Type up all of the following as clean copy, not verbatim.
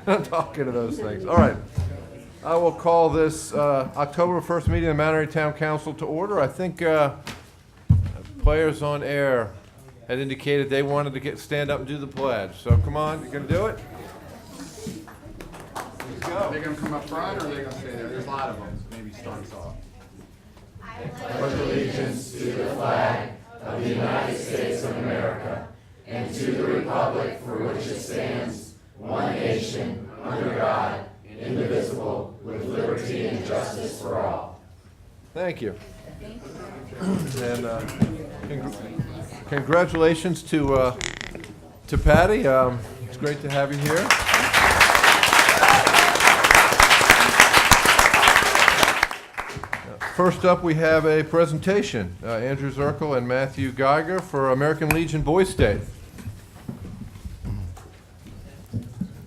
talking to those things. All right. I will call this October 1st meeting of the Mount Airy Town Council to order. I think players on air had indicated they wanted to stand up and do the pledge. So come on, you gonna do it? Let's go. Are they gonna come up front or are they gonna stay there? There's a lot of them. Maybe start us off. I pledge allegiance to the flag of the United States of America and to the republic for which it stands, one nation, under God, indivisible, with liberty and justice for all. Thank you. And congratulations to Patty. It's great to have you here. First up, we have a presentation. Andrew Zirkle and Matthew Geiger for American Legion Boys State.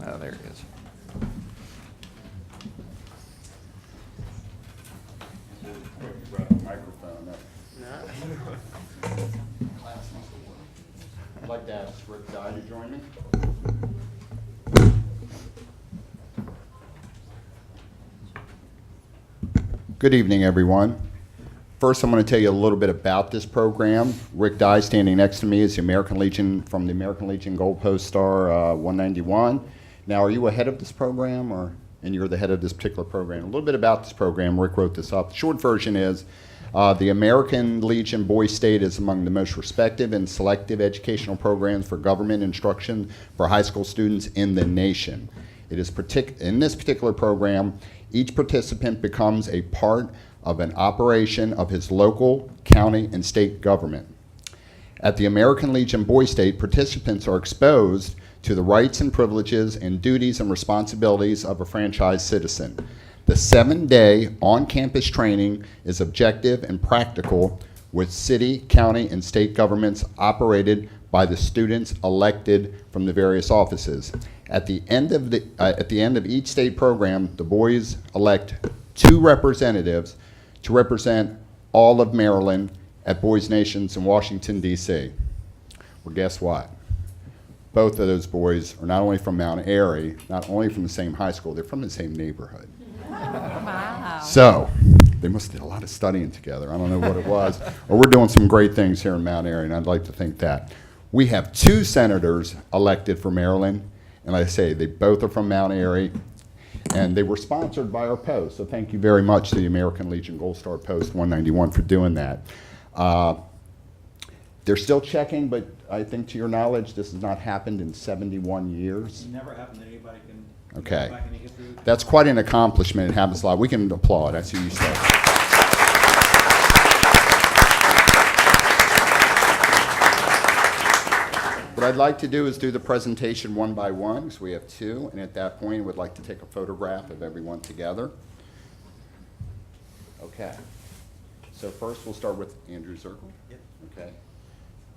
Oh, there it is. Microphone up. I'd like to ask Rick Dye to join me. Good evening, everyone. First, I'm going to tell you a little bit about this program. Rick Dye, standing next to me, is the American Legion from the American Legion Goalpost Star 191. Now, are you ahead of this program, and you're the head of this particular program? A little bit about this program. Rick wrote this up. The short version is the American Legion Boys State is among the most respected and selective educational programs for government instruction for high school students in the nation. It is in this particular program, each participant becomes a part of an operation of his local, county, and state government. At the American Legion Boys State, participants are exposed to the rights and privileges and duties and responsibilities of a franchise citizen. The 7-day on-campus training is objective and practical, with city, county, and state governments operated by the students elected from the various offices. At the end of each state program, the boys elect 2 representatives to represent all of Maryland at Boys Nations in Washington, D.C. Well, guess what? Both of those boys are not only from Mount Airy, not only from the same high school, they're from the same neighborhood. Wow. So, they must have did a lot of studying together. I don't know what it was. Or we're doing some great things here in Mount Airy, and I'd like to think that. We have 2 senators elected for Maryland, and like I say, they both are from Mount Airy, and they were sponsored by our Post. So thank you very much to the American Legion Gold Star Post 191 for doing that. They're still checking, but I think to your knowledge, this has not happened in 71 years. It never happened that anybody can Okay. go back in the history. That's quite an accomplishment. It happens a lot. We can applaud. I see you say. What I'd like to do is do the presentation one by one, because we have 2, and at that point, we'd like to take a photograph of everyone together. Okay. So first, we'll start with Andrew Zirkle. Yep. Okay.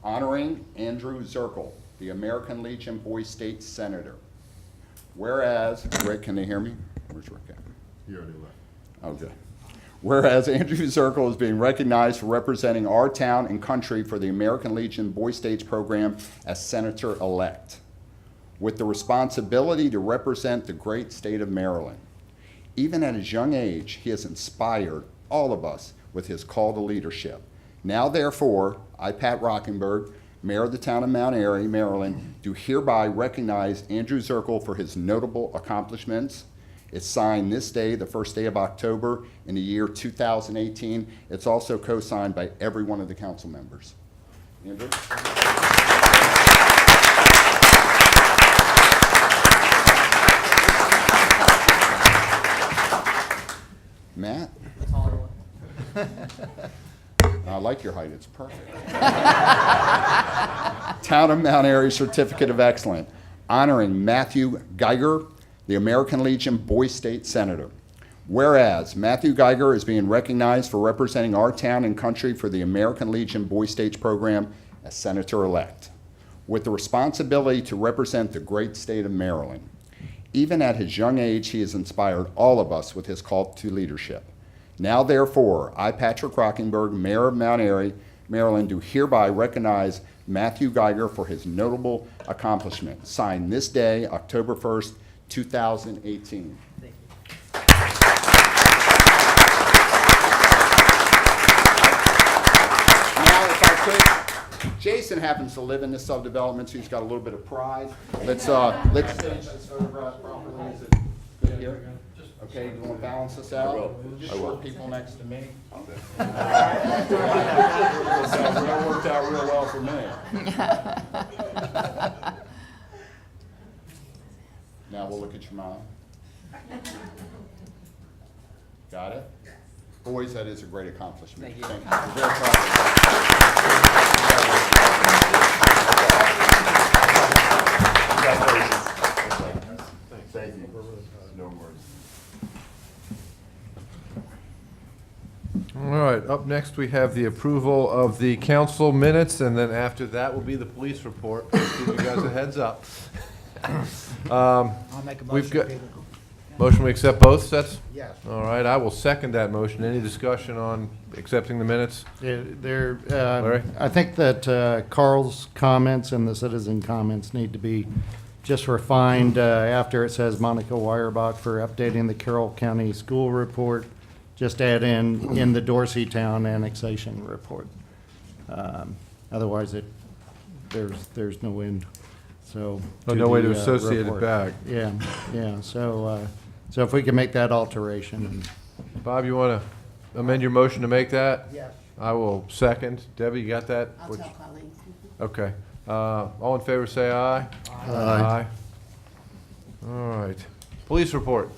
Honoring Andrew Zirkle, the American Legion Boys State Senator. Whereas, Rick, can they hear me? Where's Rick at? He already left. Oh, good. Whereas Andrew Zirkle is being recognized for representing our town and country for the American Legion Boys States program as Senator-elect, with the responsibility to represent the great state of Maryland. Even at his young age, he has inspired all of us with his call to leadership. Now, therefore, I, Pat Rockenberg, Mayor of the town of Mount Airy, Maryland, do hereby recognize Andrew Zirkle for his notable accomplishments. It's signed this day, the first day of October in the year 2018. It's also co-signed by every one of the council members. Andrew? Matt? I like your height, it's perfect. Town of Mount Airy Certificate of Excellence, honoring Matthew Geiger, the American Legion Boys State Senator. Whereas Matthew Geiger is being recognized for representing our town and country for the American Legion Boys State program as Senator-elect, with the responsibility to represent the great state of Maryland. Even at his young age, he has inspired all of us with his call to leadership. Now, therefore, I, Patrick Rockenberg, Mayor of Mount Airy, Maryland, do hereby recognize Matthew Geiger for his notable accomplishment. Signed this day, October 1st, 2018. Now, if I could, Jason happens to live in this subdevelopment, so he's got a little bit of pride. Let's finish this photograph properly. Is it good here? Okay, you want to balance this out? Just short people next to me. That worked out real well for me. Now we'll look at your mom. Got it? Boys, that is a great accomplishment. Thank you. We're very proud of you. Thank you. No worries. All right, up next, we have the approval of the council minutes, and then after that will be the police report. Just give you guys a heads up. I'll make a We've motion. got, motion we accept both sets? Yes. All right, I will second that motion. Any discussion on accepting the minutes? Larry? I think that Carl's comments and the citizen comments need to be just refined after it says Monica Weierbach for updating the Carroll County School Report. Just add in the Dorsey Town annexation report. Otherwise, there's no end, so. Oh, no way to the, associate it report. back. Yeah, yeah, so if we can make that alteration. Bob, you want to amend your motion to make that? Yes. I will second. Debbie, you got that? I'll tell Colleen. Okay. All in favor, say aye. Aye. All right. Police report.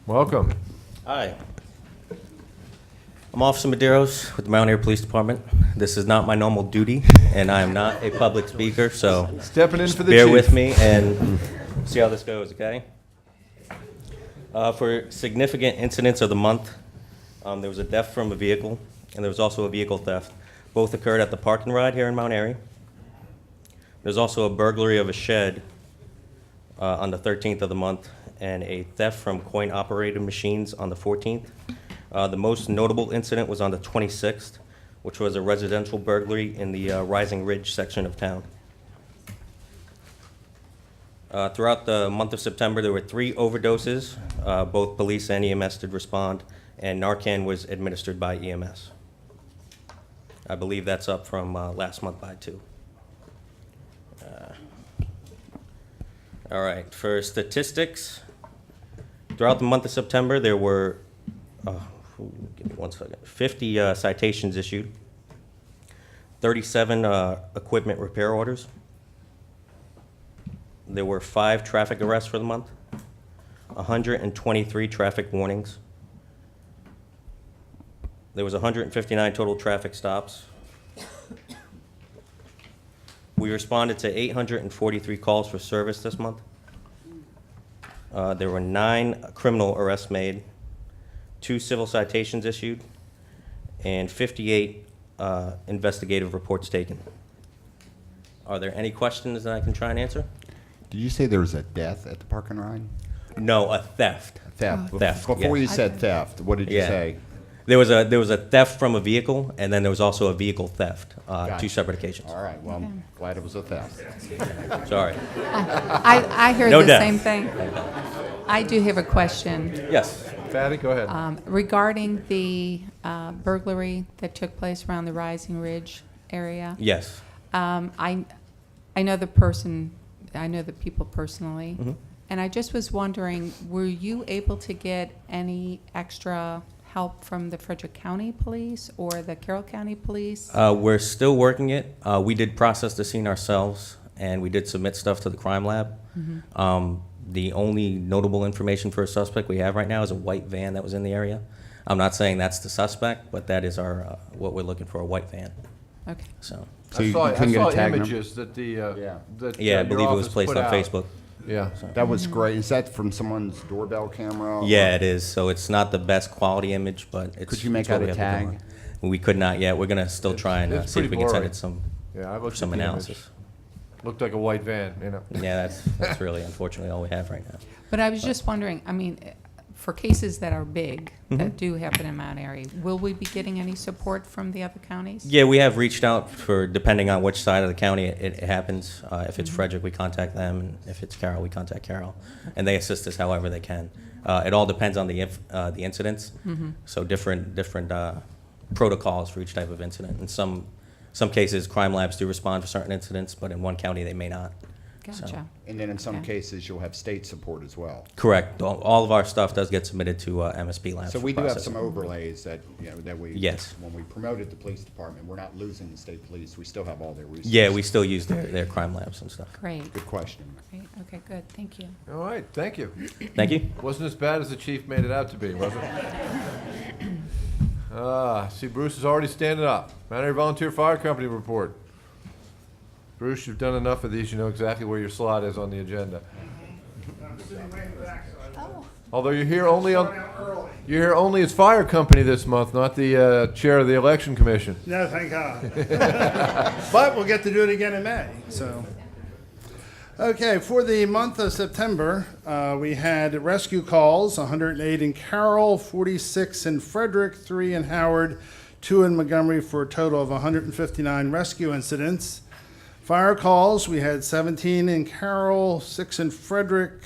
Welcome. Hi. I'm Officer Medeiros with the Mount Airy Police Department. This is not my normal duty, and I am not a public speaker, so Stepping in for the bear chief. with me and see how this goes, okay? For significant incidents of the month, there was a theft from a vehicle, and there was also a vehicle theft. Both occurred at the park and ride here in Mount Airy. There's also a burglary of a shed on the 13th of the month, and a theft from coin-operated machines on the 14th. The most notable incident was on the 26th, which was a residential burglary in the Rising Ridge section of town. Throughout the month of September, there were 3 overdoses. Both police and EMS did respond, and Narcan was administered by EMS. I believe that's up from last month by 2. All right, for statistics, throughout the month of September, there were, give me 1 second, 50 citations issued, 37 equipment repair orders. There were 5 traffic arrests for the month, 123 traffic warnings. There was 159 total traffic stops. We responded to 843 calls for service this month. There were 9 criminal arrests made, 2 civil citations issued, and 58 investigative reports taken. Are there any questions that I can try and answer? Did you say there was a death at the park and ride? No, a theft. Theft. Theft, Before yeah. you said theft, what did you Yeah. say? There was a theft from a vehicle, and then there was also a vehicle theft, Gotcha. 2 separate occasions. All right, well, I'm glad it was a theft. Sorry. I heard No the death. same thing. I do have a question Yes. Fatty, go ahead. regarding the burglary that took place around the Rising Ridge area. Yes. I know the person, I know the people personally, Mhm. and I just was wondering, were you able to get any extra help from the Frederick County Police or the Carroll County Police? We're still working it. We did process the scene ourselves, and we did submit stuff to the crime lab. The only notable information for a suspect we have right now is a white van that was in the area. I'm not saying that's the suspect, but that is our what we're looking for, a white van. Okay. So, So I you saw, couldn't get a tag number? images that the, Yeah. that yeah, I your believe it was office placed put on out. Facebook. Yeah. That was great. Is that from someone's doorbell camera? Yeah, it is. So it's not the best quality image, but it's. Could you make it's what out a we have to go tag? on. We could not yet. We're gonna still try and It's see if we pretty can send blurry. it some Yeah, I looked some at the image. analysis. Looked like a white van, you know. Yeah, that's really unfortunately all we have right now. But I was just wondering, I mean, for cases that are big, that do happen in Mount Airy, will we be getting any support from the other counties? Yeah, we have reached out for, depending on which side of the county it happens. If it's Frederick, we contact them, and if it's Carroll, we contact Carroll. And they assist us however they can. It all depends on the incidents. So different protocols for each type of incident. In some cases, crime labs do respond for certain incidents, but in one county, they may not. Gotcha. And then in some Okay. cases, you'll have state support as well. Correct. All of our stuff does get submitted to MSP labs. So for we do have processing. some overlays that, that we. Yes. When we promoted the police department, we're not losing the state police. We still have all their resources. Yeah, we still use their crime labs and stuff. Great. Good question. Great. Okay, good. Thank you. All right, thank you. Thank you. Wasn't as bad as the chief made it out to be, was it? See, Bruce is already standing up. Mount Airy Volunteer Fire Company report. Bruce, you've done enough of these, you know exactly where your slot is on the agenda. Although you're here only as fire company this month, not the chair of the election commission. No, thank God. But we'll get to do it again in May, so. Okay, for the month of September, we had rescue calls, 108 in Carroll, 46 in Frederick, 3 in Howard, 2 in Montgomery, for a total of 159 rescue incidents. Fire calls, we had 17 in Carroll, 6 in Frederick,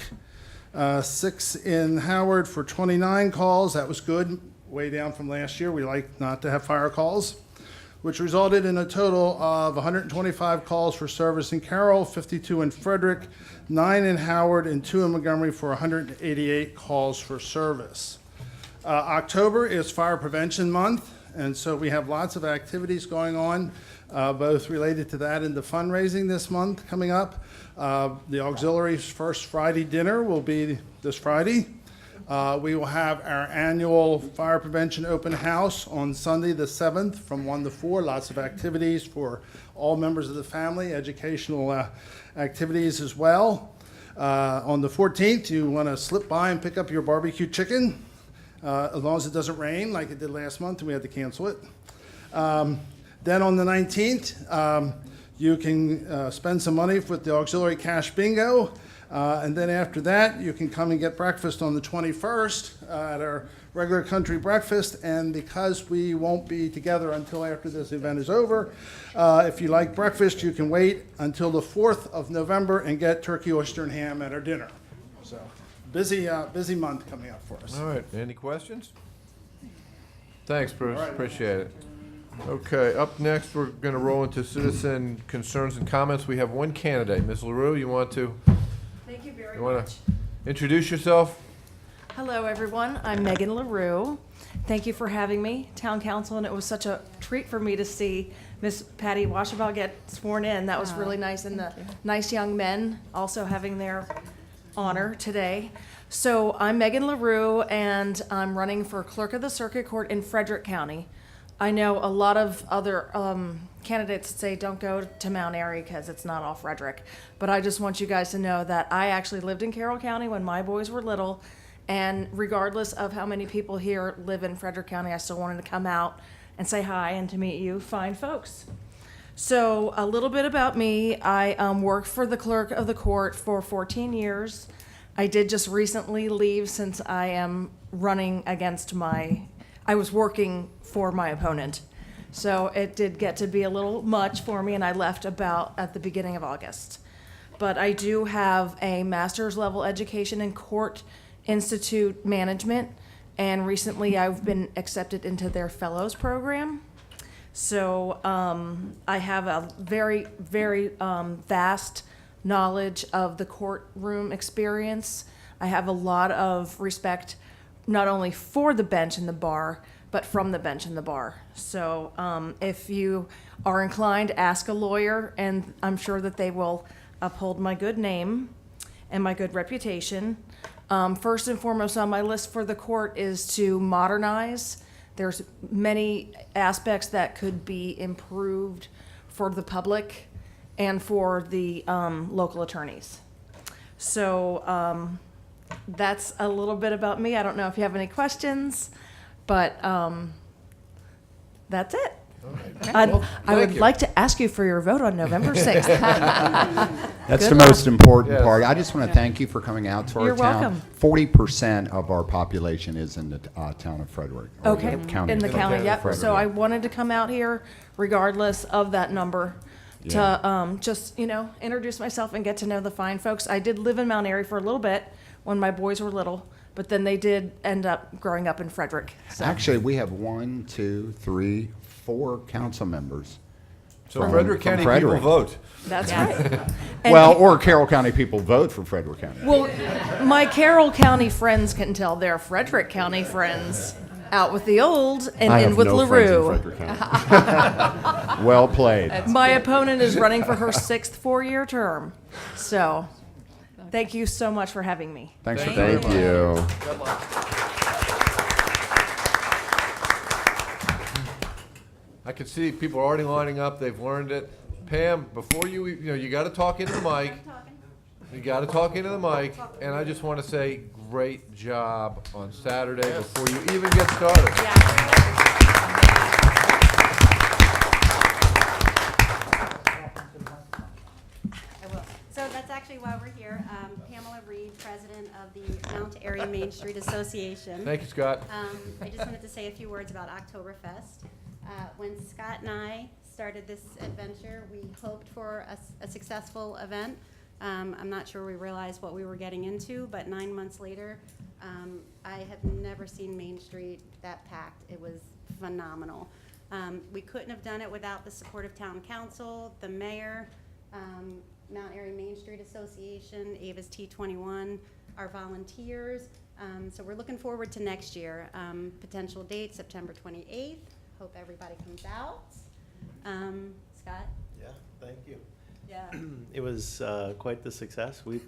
6 in Howard for 29 calls. That was good, way down from last year. We like not to have fire calls, which resulted in a total of 125 calls for service in Carroll, 52 in Frederick, 9 in Howard, and 2 in Montgomery for 188 calls for service. October is Fire Prevention Month, and so we have lots of activities going on, both related to that and the fundraising this month coming up. The auxiliary's first Friday dinner will be this Friday. We will have our annual fire prevention open house on Sunday the 7th from 1 to 4. Lots of activities for all members of the family, educational activities as well. On the 14th, you want to slip by and pick up your barbecue chicken, as long as it doesn't rain like it did last month and we had to cancel it. Then on the 19th, you can spend some money with the auxiliary cash bingo. And then after that, you can come and get breakfast on the 21st at our regular country breakfast. And because we won't be together until after this event is over, if you like breakfast, you can wait until the 4th of November and get turkey, oyster, and ham at our dinner. So busy month coming up for us. All right, any questions? Thanks, Bruce, appreciate it. Okay, up next, we're going to roll into citizen concerns and comments. We have one candidate. Ms. LaRue, you want to Thank you very want much. to introduce yourself? Hello, everyone. I'm Megan LaRue. Thank you for having me, Town Council, and it was such a treat for me to see Miss Patty Washabaugh get sworn in. That was really nice, and the nice young men also having their honor today. So I'm Megan LaRue, and I'm running for Clerk of the Circuit Court in Frederick County. I know a lot of other candidates say don't go to Mount Airy because it's not all Frederick. But I just want you guys to know that I actually lived in Carroll County when my boys were little. And regardless of how many people here live in Frederick County, I still wanted to come out and say hi and to meet you fine folks. So a little bit about me. I worked for the clerk of the court for 14 years. I did just recently leave since I am running against I was working for my opponent. So it did get to be a little much for me, and I left about at the beginning of August. But I do have a master's level education in court institute management, and recently I've been accepted into their fellows program. So I have a very, very vast knowledge of the courtroom experience. I have a lot of respect not only for the bench and the bar, but from the bench and the bar. So if you are inclined, ask a lawyer, and I'm sure that they will uphold my good name and my good reputation. First and foremost on my list for the court is to modernize. There's many aspects that could be improved for the public and for the local attorneys. So that's a little bit about me. I don't know if you have any questions, but that's it. I thank would you. like to ask you for your vote on November 6th. That's Good the luck. most important Yes. part. I just want to thank you for coming out to our You're town. welcome. 40% of our population is in the town of Frederick. or Okay, the county in the of county, Frederick. yep. So I Frederick. wanted to come out here regardless of that number to just, introduce myself and get to know the fine folks. I did live in Mount Airy for a little bit when my boys were little, but then they did end up growing up in Frederick. So. Actually, we have 1, 2, 3, 4 council members. So From- Frederick from County Frederick. people vote. That's right. And Well, or Carroll County people vote for Frederick County. well, my Carroll County friends can tell their Frederick County friends out with the old and I in have with no friends in LaRue. Frederick County. Well played. My opponent is running for her 6th four-year term. So, thank you so much for having me. Thanks for Thank coming. you. Good luck. I can see people are already lining up. They've learned it. Pam, before you got to talk into the mic. You got to talk into the mic. And I just want to say, great job on Saturday before you even get started. I will. So that's actually why we're here. Pamela Reed, president of the Mount Airy Main Street Association. Thank you, Scott. I just wanted to say a few words about Oktoberfest. When Scott and I started this adventure, we hoped for a successful event. I'm not sure we realized what we were getting into, but 9 months later, I have never seen Main Street that packed. It was phenomenal. We couldn't have done it without the support of Town Council, the mayor, Mount Airy Main Street Association, Ava's T21, our volunteers. So we're looking forward to next year. Potential date, September 28th. Hope everybody comes out. Scott? Yeah, thank you. Yeah. It was quite the success. We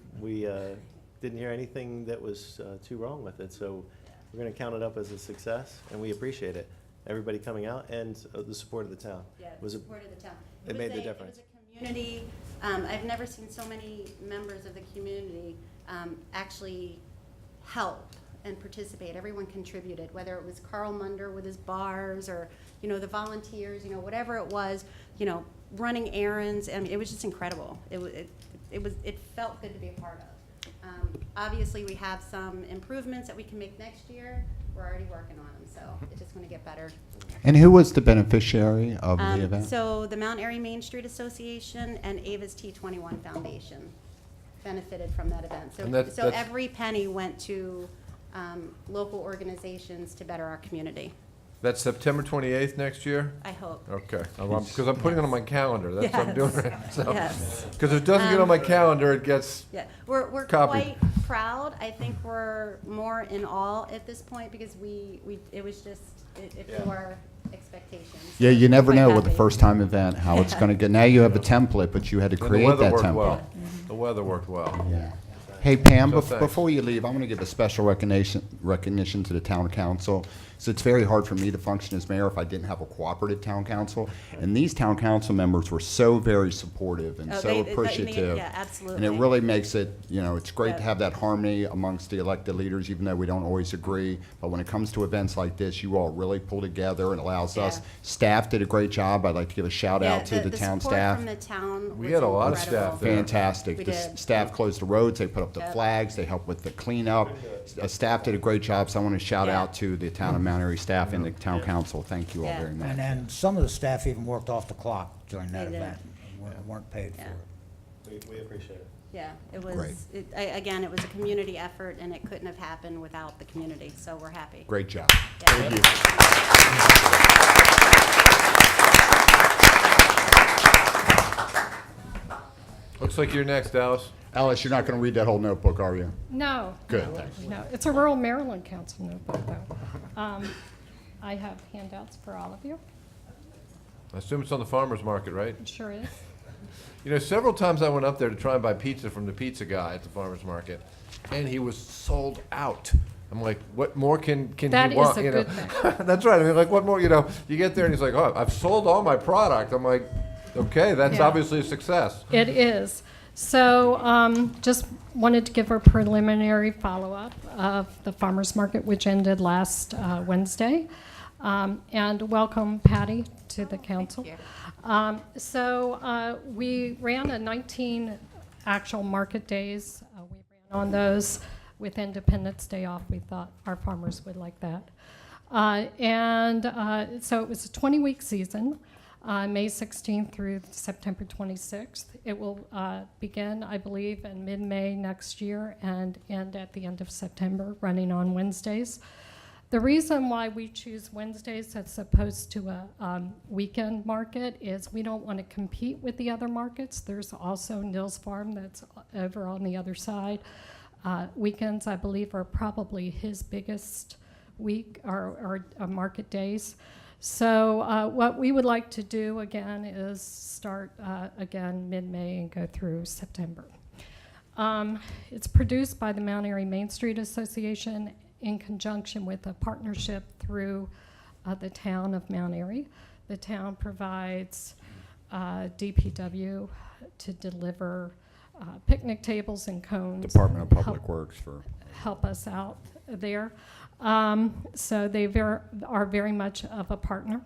didn't hear anything that was too wrong with it, so we're going to count it up as a success, and we appreciate it. Everybody coming out and the support of the town. Yeah, Was the it- support of the town. it made the It difference. was a community. I've never seen so many members of the community actually help and participate. Everyone contributed, whether it was Carl Munder with his bars or, the volunteers, whatever it was, running errands. I mean, it was just incredible. It felt good to be a part of. Obviously, we have some improvements that we can make next year. We're already working on them, so it's just going to get better. And who was the beneficiary of the event? So the Mount Airy Main Street Association and Ava's T21 Foundation benefited from that event. So, And that's- every penny went to local organizations to better our community, That's September 28th next year? I hope. Okay, because I'm putting it on my calendar. That's what I'm doing Yes. right now. Yes. Because if it doesn't get on my calendar, it gets, Yeah, we're Copy. quite proud. I think we're more in awe at this point because it was just, it flew our expectations. Yeah, you never Quite know with the happy. first time event how it's going to get. Now you have a template, but you had to and the create weather that worked template. well. The weather worked well. Yeah. Hey, Pam, So thanks. before you leave, I want to give a special recognition to the town council. So it's very hard for me to function as mayor if I didn't have a cooperative town council. And these town council members were so very supportive and Oh, so they- appreciative. yeah, absolutely. And it really makes it, it's great to Yeah. have that harmony amongst the elected leaders, even though we don't always agree. But when it comes to events like this, you all really pull together and allows us. Yeah. Staff did a great job. I'd like to give a shout Yeah, out to the town support staff. from the town We was had a lot of incredible. staff there. Fantastic. We The did. staff closed the roads, they put up the Yep. flags, they helped with the cleanup. Staff did a great job, so I want to shout Yeah. out to the town of Mount Airy staff and the town council. Thank you all Yeah. very much. And then some of the staff even worked off the clock during that They did. event. Weren't paid for Yeah. it. We appreciate it. Yeah, it Great. was, again, it was a community effort and it couldn't have happened without the community, so we're happy. Great job. Yeah. Thank you. Looks like you're next, Alice. Alice, you're not going to read that whole notebook, are you? No. Good, no, thanks. No, it's a rural Maryland council notebook, though. I have handouts for all of you. I assume it's on the farmer's market, right? It sure is. Several times I went up there to try and buy pizza from the pizza guy at the farmer's market, and he was sold out. I'm like, what more can That he want? is a good thing. That's right. I mean, like, what more? You get there and he's like, oh, I've sold all my product. I'm like, okay, that's Yeah. obviously a success. It is. So just wanted to give a preliminary follow-up of the farmer's market, which ended last Wednesday. And welcome, Patty, to the council. you. We ran a 19 actual market days. We ran on those with Independence Day off. We thought our farmers would like that. So it was a 20-week season, May 16th through September 26th. It will begin, I believe, in mid-May next year and end at the end of September, running on Wednesdays. The reason why we choose Wednesdays as opposed to a weekend market is we don't want to compete with the other markets. There's also Nils Farm that's over on the other side. Weekends, I believe, are probably his biggest week or market days. So what we would like to do again is start again mid-May and go through September. It's produced by the Mount Airy Main Street Association in conjunction with a partnership through the town of Mount Airy. The town provides DPW to deliver picnic tables and cones. Department of Public Works for help us out there. So they are very much of a partner.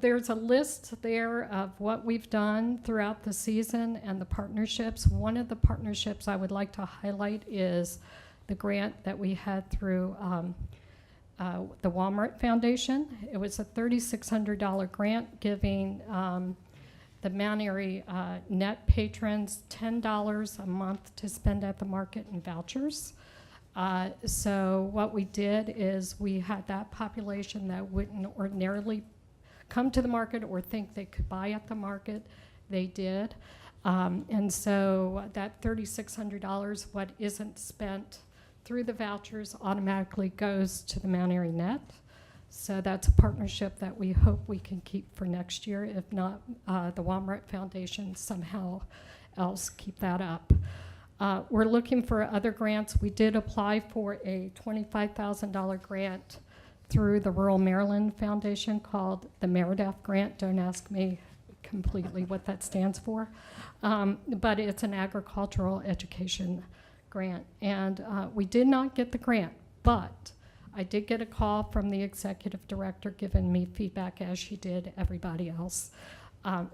There's a list there of what we've done throughout the season and the partnerships. One of the partnerships I would like to highlight is the grant that we had through the Walmart Foundation. It was a $3,600 grant giving the Mount Airy net patrons $10 a month to spend at the market in vouchers. So what we did is we had that population that wouldn't ordinarily come to the market or think they could buy at the market. They did. And so that $3,600, what isn't spent through the vouchers, automatically goes to the Mount Airy net. So that's a partnership that we hope we can keep for next year. If not, the Walmart Foundation somehow else keep that up. We're looking for other grants. We did apply for a $25,000 grant through the Rural Maryland Foundation called the Meredith Grant. Don't ask me completely what that stands for, but it's an agricultural education grant. And we did not get the grant, but I did get a call from the executive director giving me feedback as she did everybody else.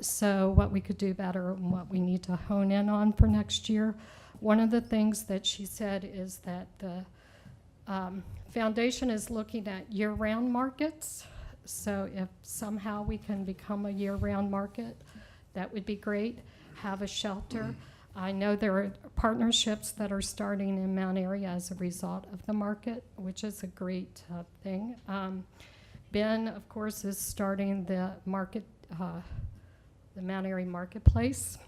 So what we could do better and what we need to hone in on for next year. One of the things that she said is that the foundation is looking at year-round markets. So if somehow we can become a year-round market, that would be great. Have a shelter. I know there are partnerships that are starting in Mount Airy as a result of the market, which is a great thing. Ben, of course, is starting the market, the Mount Airy Marketplace.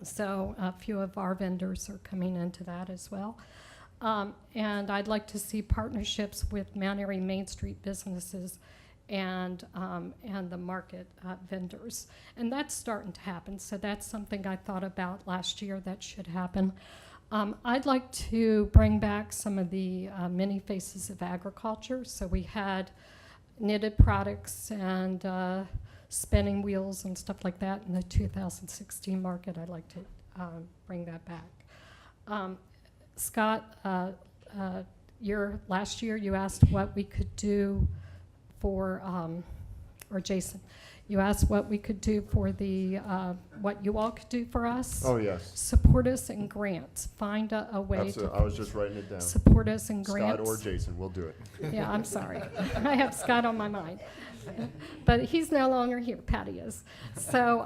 So a few of our vendors are coming into that as well. And I'd like to see partnerships with Mount Airy Main Street businesses and the market vendors. And that's starting to happen. So that's something I thought about last year that should happen. I'd like to bring back some of the many faces of agriculture. So we had knitted products and spinning wheels and stuff like that in the 2016 market. I'd like to bring that back. Scott, last year you asked what we could do for, or Jason, you asked what we could do for the, what you all could do for us. Oh, yes. Support us in grants. Find a way to. I was just writing it down. Support us in grants. Scott or Jason, we'll do it. Yeah, I'm sorry. I have Scott on my mind. But he's no longer here, Patty is. So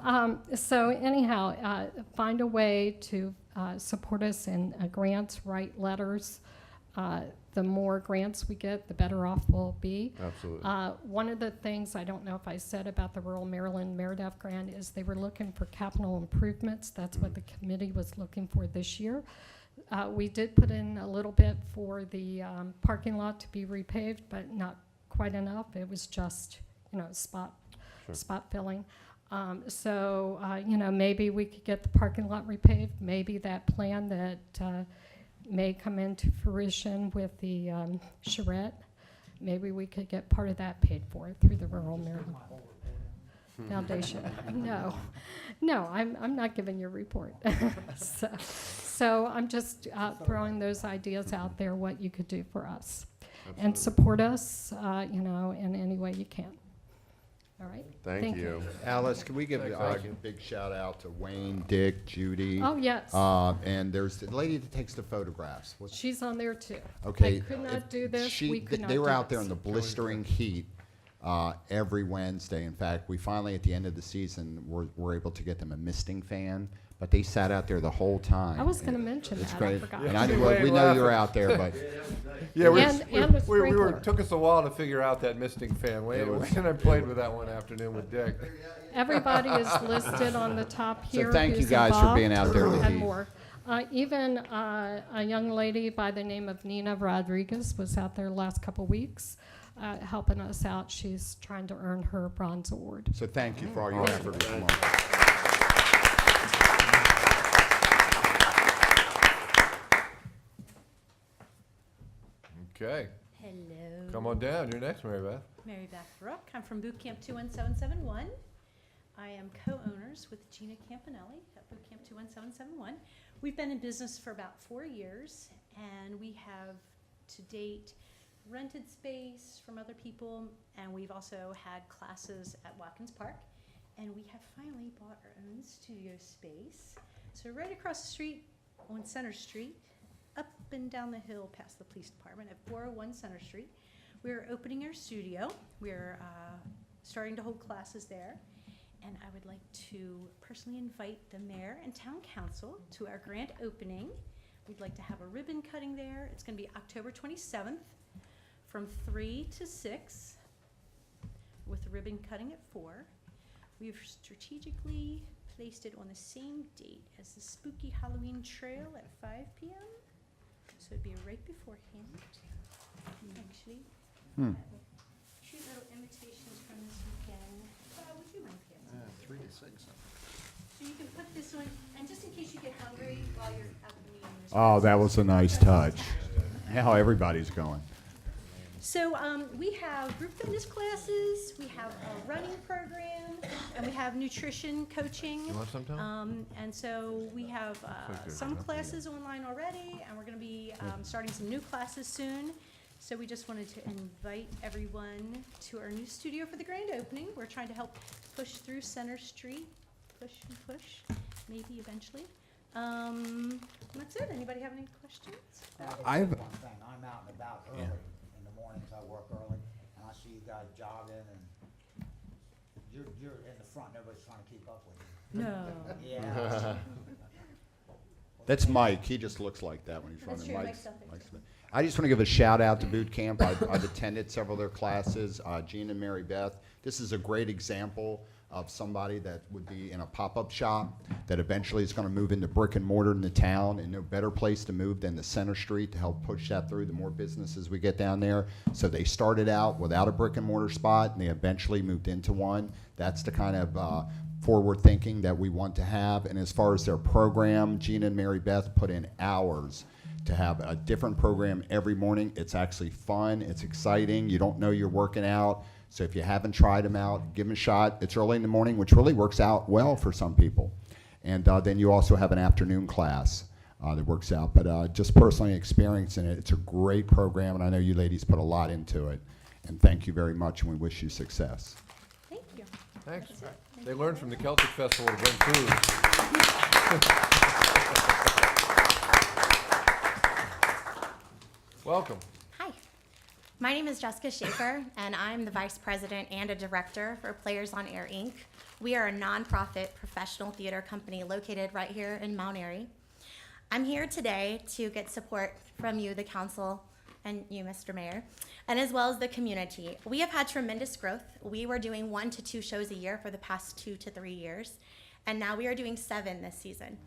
anyhow, find a way to support us in grants, write letters. The more grants we get, the better off we'll be. Absolutely. One of the things, I don't know if I said about the Rural Maryland Meredith grant, is they were looking for capital improvements. That's what the committee was looking for this year. We did put in a little bit for the parking lot to be repaved, but not quite enough. It was just, spot filling. Maybe we could get the parking lot repaved. Maybe that plan that may come into fruition with the charrette, maybe we could get part of that paid for through the Rural Maryland Foundation. No, I'm not giving you a report. So I'm just throwing those ideas out there, what you could do for us. and support us, in any way you can. All right? Thank you. Alice, can we give Thanks, a Mike. big shout out to Wayne, Dick, Judy? Oh, yes. And there's the lady that takes the photographs. She's on there too. Okay. I could if not do this, she- we could not They were do out there this. in the blistering heat every Wednesday. In fact, we finally, at the end of the season, were able to get them a misting fan, but they sat out there the whole time. I was going to mention It's that, great. I forgot. And we know you're out there, but Yeah, And the sprinkler. took us a while to figure out that misting fan. Wayne and I played with that one afternoon with Dick. Everybody is listed on the top here. thank you who's guys for being involved out there in the and heat. more. Even a young lady by the name of Nina Rodriguez was out there last couple weeks helping us out. She's trying to earn her bronze award. so thank you for all your effort. Come on. Okay, Hello. come on down. You're next, Mary Beth. Mary Beth Rook. I'm from Boot Camp 21771. I am co-owners with Gina Campanelli at Boot Camp 21771. We've been in business for about 4 years, and we have to date rented space from other people, and we've also had classes at Watkins Park, and we have finally bought our own studio space. So right across the street on Center Street, up and down the hill past the police department at 401 Center Street. We're opening our studio. We're starting to hold classes there. And I would like to personally invite the mayor and town council to our grand opening. We'd like to have a ribbon cutting there. It's going to be October 27th from 3 to 6 with the ribbon cutting at 4. We've strategically placed it on the same date as the spooky Halloween trail at 5 p.m. So it'd be right beforehand, actually. Cute little invitations from this weekend. Would you mind passing? 3 to 6. So you can put this on, and just in case you get hungry while you're at the meeting. there's Oh, that was a nice touch. How everybody's going. So we have group fitness classes, we have a running program, and we have nutrition coaching. You want some, Tom? And so we have some classes online already, and we're going to be starting some new classes soon. So we just wanted to invite everyone to our new studio for the grand opening. We're trying to help push through Center Street, push and push, maybe eventually. And that's it. Anybody have any questions? I've- One thing, I'm out and about early. In the mornings, I work early, and I see you guys jogging, and you're in the front, nobody's trying to keep up with you. No. Yeah. That's Mike. He just looks like that when he's That's running. true. Mike's- Mike's up there. Mike's- I just want to give a shout out to Boot Camp. I've attended several of their classes. Gene and Mary Beth. This is a great example of somebody that would be in a pop-up shop that eventually is going to move into brick and mortar in the town, and no better place to move than the Center Street to help push that through. The more businesses we get down there. So they started out without a brick and mortar spot, and they eventually moved into one. That's the kind of forward thinking that we want to have. And as far as their program, Gina and Mary Beth put in hours to have a different program every morning. It's actually fun. It's exciting. You don't know you're working out. So if you haven't tried them out, give them a shot. It's early in the morning, which really works out well for some people. And then you also have an afternoon class that works out. But just personally experiencing it, it's a great program, and I know you ladies put a lot into it. And thank you very much, and we wish you success. Thank you. Thanks. They learned from the Celtic Festival to bring food. Welcome. Hi, my name is Jessica Schaefer, and I'm the Vice President and a Director for Players on Air, Inc. We are a nonprofit professional theater company located right here in Mount Airy. I'm here today to get support from you, the council, and you, Mr. Mayor, and as well as the community. We have had tremendous growth. We were doing 1 to 2 shows a year for the past 2 to 3 years, and now we are doing 7 this season.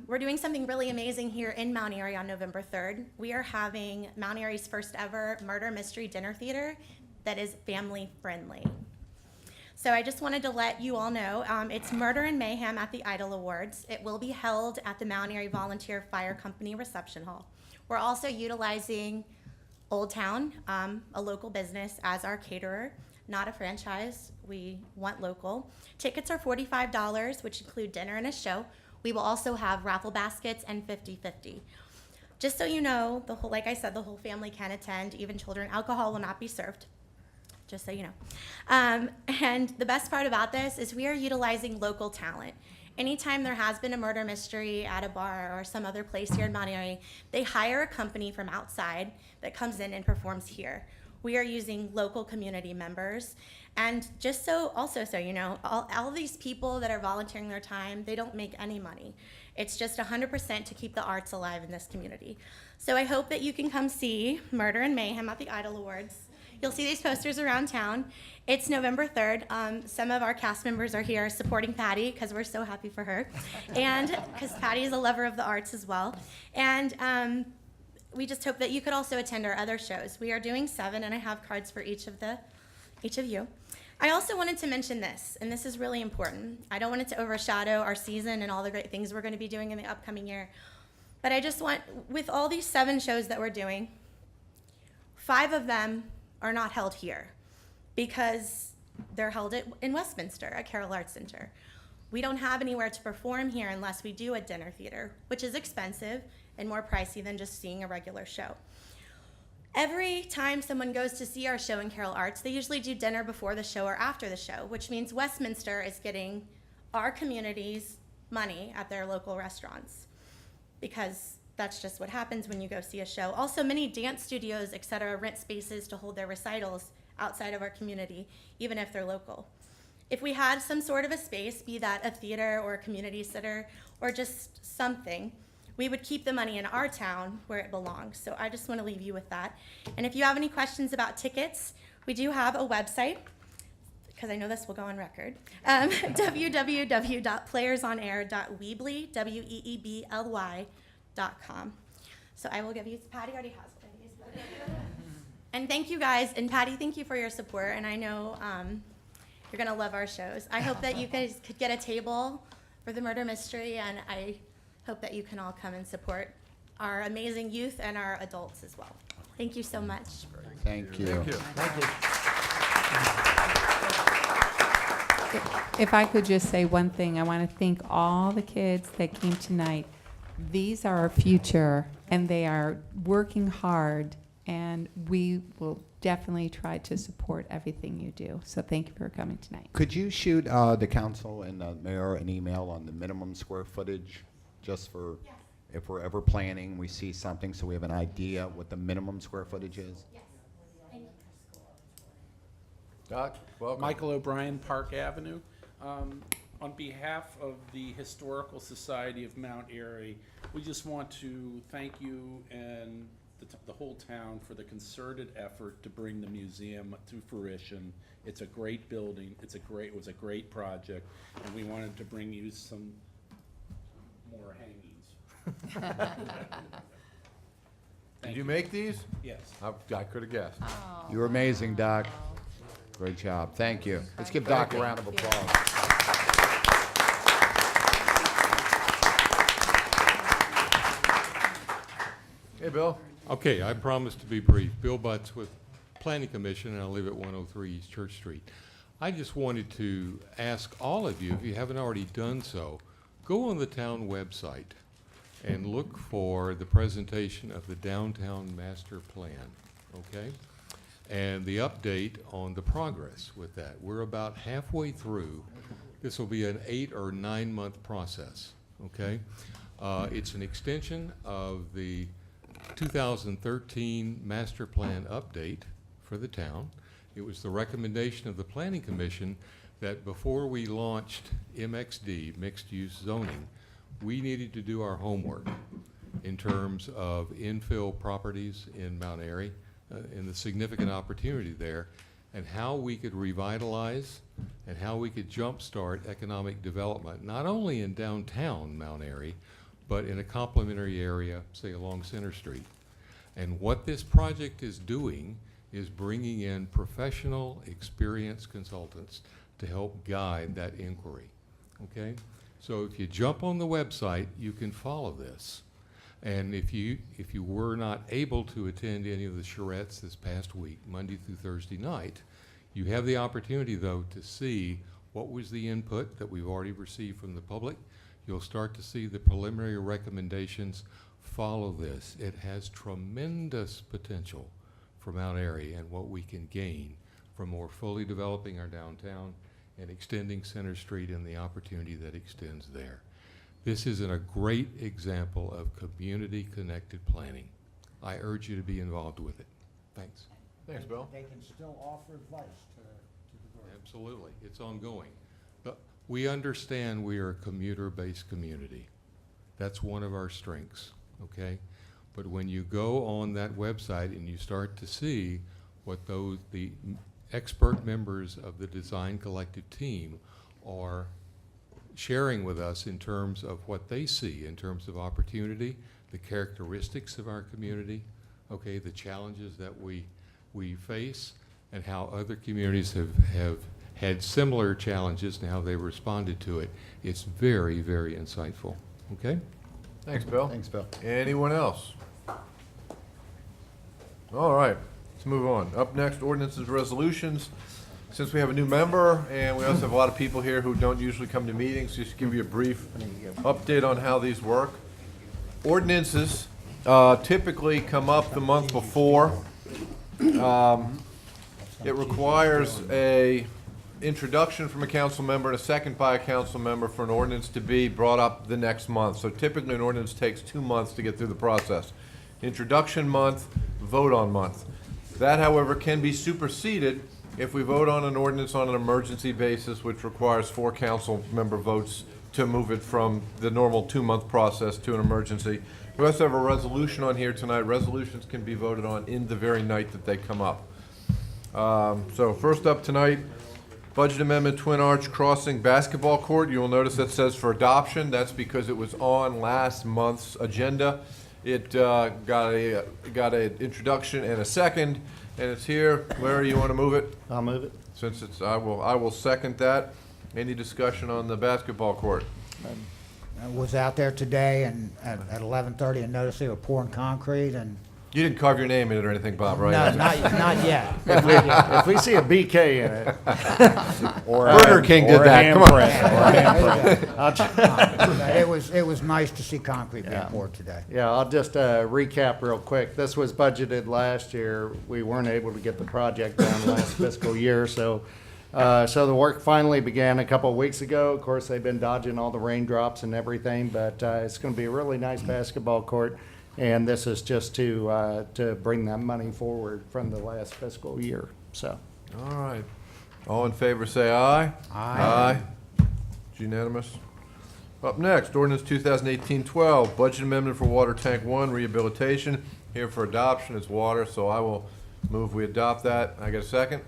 We're doing something really amazing here in Mount Airy on November 3rd. We are having Mount Airy's first ever murder mystery dinner theater that is family friendly. So I just wanted to let you all know, it's Murder and Mayhem at the Idol Awards. It will be held at the Mount Airy Volunteer Fire Company Reception Hall. We're also utilizing Old Town, a local business, as our caterer, not a franchise. We want local. Tickets are $45, which include dinner and a show. We will also have raffle baskets and 50-50. Just so you know, like I said, the whole family can attend, even children. Alcohol will not be served, just so you know. And the best part about this is we are utilizing local talent. Anytime there has been a murder mystery at a bar or some other place here in Mount Airy, they hire a company from outside that comes in and performs here. We are using local community members. And just so you know, all these people that are volunteering their time, they don't make any money. It's just 100% to keep the arts alive in this community. So I hope that you can come see Murder and Mayhem at the Idol Awards. You'll see these posters around town. It's November 3rd. Some of our cast members are here supporting Patty because we're so happy for her. And because Patty is a lover of the arts as well. And we just hope that you could also attend our other shows. We are doing 7, and I have cards for each of you. I also wanted to mention this, and this is really important. I don't want it to overshadow our season and all the great things we're going to be doing in the upcoming year. But I just want, with all these 7 shows that we're doing, 5 of them are not held here because they're held in Westminster at Carroll Arts Center. We don't have anywhere to perform here unless we do a dinner theater, which is expensive and more pricey than just seeing a regular show. Every time someone goes to see our show in Carroll Arts, they usually do dinner before the show or after the show, which means Westminster is getting our community's money at their local restaurants, because that's just what happens when you go see a show. Also, many dance studios, et cetera, rent spaces to hold their recitals outside of our community, even if they're local. If we had some sort of a space, be that a theater or a community center or just something, we would keep the money in our town where it belongs. So I just want to leave you with that. And if you have any questions about tickets, we do have a website, because I know this will go on record, www.playersonair.weebly.com. So I will give you, Patty already has one of these. And thank you guys, and Patty, thank you for your support, and I know you're gonna love our shows. I hope that you guys could get a table for the murder mystery, and I hope that you can all come and support our amazing youth and our adults as well. Thank you so much. Thank you. If I could just say one thing, I want to thank all the kids that came tonight. These are our future, and they are working hard, and we will definitely try to support everything you do. So thank you for coming tonight. Could you shoot the council and the mayor an email on the minimum square footage, just for if we're ever planning, we see something, so we have an idea what the minimum square footage is? Yes. Thank you. Doc, welcome. Michael O'Brien, Park Avenue. On behalf of the Historical Society of Mount Airy, we just want to thank you and the whole town for the concerted effort to bring the museum to fruition. It's a great building. It was a great project, and we wanted to bring you some more hangings. Did you make these? Yes. I could have guessed. You were amazing, Doc. Great job. Thank you. Let's give Doc a round of applause. Hey, Bill. Okay, I promise to be brief. Bill Butts with Planning Commission, and I live at 103 East Church Street. I just wanted to ask all of you, if you haven't already done so, go on the town website and look for the presentation of the downtown master plan, okay? And the update on the progress with that. We're about halfway through. This will be an 8 or 9 month process, okay? It's an extension of the 2013 master plan update for the town. It was the recommendation of the Planning Commission that before we launched MXD, mixed use zoning, we needed to do our homework in terms of infill properties in Mount Airy and the significant opportunity there, and how we could revitalize and how we could jumpstart economic development, not only in downtown Mount Airy, but in a complementary area, say along Center Street. And what this project is doing is bringing in professional, experienced consultants to help guide that inquiry, okay? So if you jump on the website, you can follow this. And if you were not able to attend any of the charrettes this past week, Monday through Thursday night, you have the opportunity, though, to see what was the input that we've already received from the public. You'll start to see the preliminary recommendations follow this. It has tremendous potential for Mount Airy and what we can gain from more fully developing our downtown and extending Center Street and the opportunity that extends there. This is a great example of community-connected planning. I urge you to be involved with it. Thanks. Thanks, Bill. They can still offer advice to the group. Absolutely. It's ongoing. But we understand we are a commuter-based community. That's one of our strengths, okay? But when you go on that website and you start to see what the expert members of the Design Collective team are sharing with us in terms of what they see in terms of opportunity, the characteristics of our community, okay, the challenges that we face, and how other communities have had similar challenges and how they responded to it. It's very, very insightful, okay? Thanks, Bill. Thanks, Bill. Anyone else? All right, let's move on. Up next, ordinances, resolutions. Since we have a new member, and we also have a lot of people here who don't usually come to meetings, just give you a brief update on how these work. Ordinances typically come up the month before. It requires a introduction from a council member and a second by a council member for an ordinance to be brought up the next month. So typically an ordinance takes 2 months to get through the process. Introduction month, vote on month. That, however, can be superseded if we vote on an ordinance on an emergency basis, which requires 4 council member votes to move it from the normal 2-month process to an emergency. We also have a resolution on here tonight. Resolutions can be voted on in the very night that they come up. So first up tonight, budget amendment Twin Arch Crossing basketball court. You will notice that says for adoption. That's because it was on last month's agenda. It got an introduction and a second, and it's here. Larry, you want to move it? I'll move it. Since it's, I will second that. Any discussion on the basketball court? I was out there today and at 11:30 and noticed they were pouring concrete and. You didn't carve your name in it or anything, Bob, right? No, not yet. If we see a BK in it. Or Burger King did that. Come on. It was nice to see concrete being poured today. Yeah, I'll just recap real quick. This was budgeted last year. We weren't able to get the project done last fiscal year, so the work finally began a couple of weeks ago. Of course, they've been dodging all the raindrops and everything, but it's going to be a really nice basketball court. And this is just to bring that money forward from the last fiscal year, so. All right. All in favor, say aye. Aye. It's unanimous. Up next, ordinance 2018-12, budget amendment for water tank 1 rehabilitation. Here for adoption is water, so I will move we adopt that. I get a second?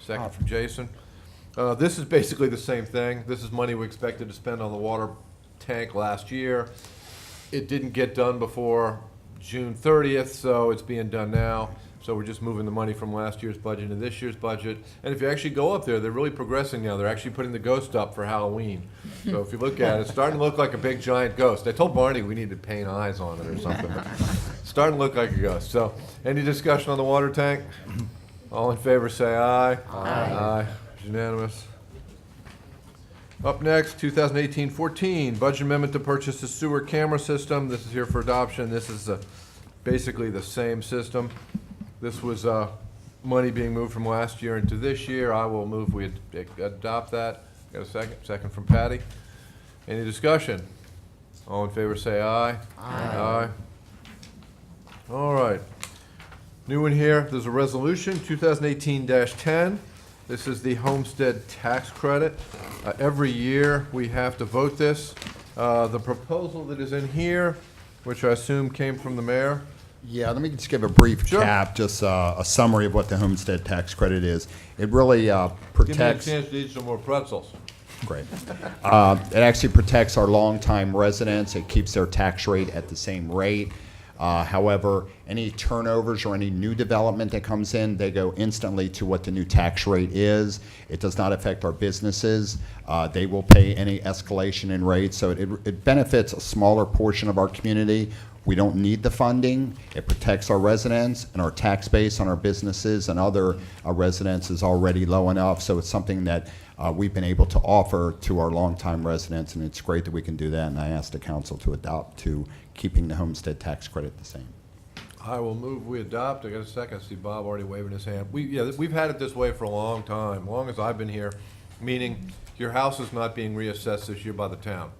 Second from Jason. This is basically the same thing. This is money we expected to spend on the water tank last year. It didn't get done before June 30th, so it's being done now. So we're just moving the money from last year's budget to this year's budget. And if you actually go up there, they're really progressing now. They're actually putting the ghost up for Halloween. So if you look at it, it's starting to look like a big giant ghost. I told Barney we need to paint eyes on it or something. It's starting to look like a ghost. So any discussion on the water tank? All in favor say aye. Aye. It's unanimous. Up next, 2018-14, budget amendment to purchase a sewer camera system. This is here for adoption. This is basically the same system. This was money being moved from last year into this year. I will move we adopt that. Got a second? Second from Patty. Any discussion? All in favor say aye. Aye. All right. New one here, there's a resolution, 2018-10. This is the homestead tax credit. Every year we have to vote this. The proposal that is in here, which I assume came from the mayor. Yeah, let me just give a brief Sure. cap, just a summary of what the homestead tax credit is. It really protects. Give me a chance to eat some more pretzels. Great. It actually protects our longtime residents. It keeps their tax rate at the same rate. However, any turnovers or any new development that comes in, they go instantly to what the new tax rate is. It does not affect our businesses. They will pay any escalation in rates, so it benefits a smaller portion of our community. We don't need the funding. It protects our residents, and our tax base on our businesses and other residents is already low enough. So it's something that we've been able to offer to our longtime residents, and it's great that we can do that. And I asked the council to adopt to keeping the homestead tax credit the same. I will move we adopt. I got a second. I see Bob already waving his hand. We've had it this way for a long time, long as I've been here, meaning your house is not being reassessed this year by the town.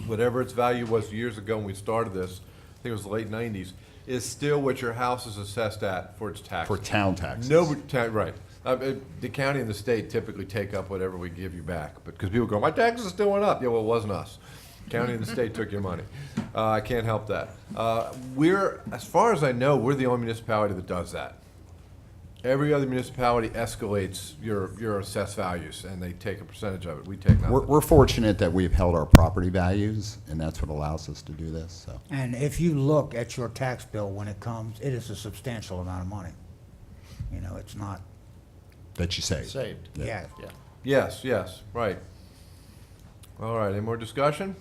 Whatever its value was years ago when we started this, I think it was the late 90s, is still what your house is assessed at for its taxes. For town taxes. Right. The county and the state typically take up whatever we give you back, but because people go, my taxes still went up. Yeah, well, it wasn't us. County and the state took your money. I can't help that. As far as I know, we're the only municipality that does that. Every other municipality escalates your assessed values, and they take a percentage of it. We take nothing. We're fortunate that we've held our property values, and that's what allows us to do this. So. And if you look at your tax bill when it comes, it is a substantial amount of money. You know, it's not. That you saved. Saved. Yeah. Yes, right. All right, any more discussion?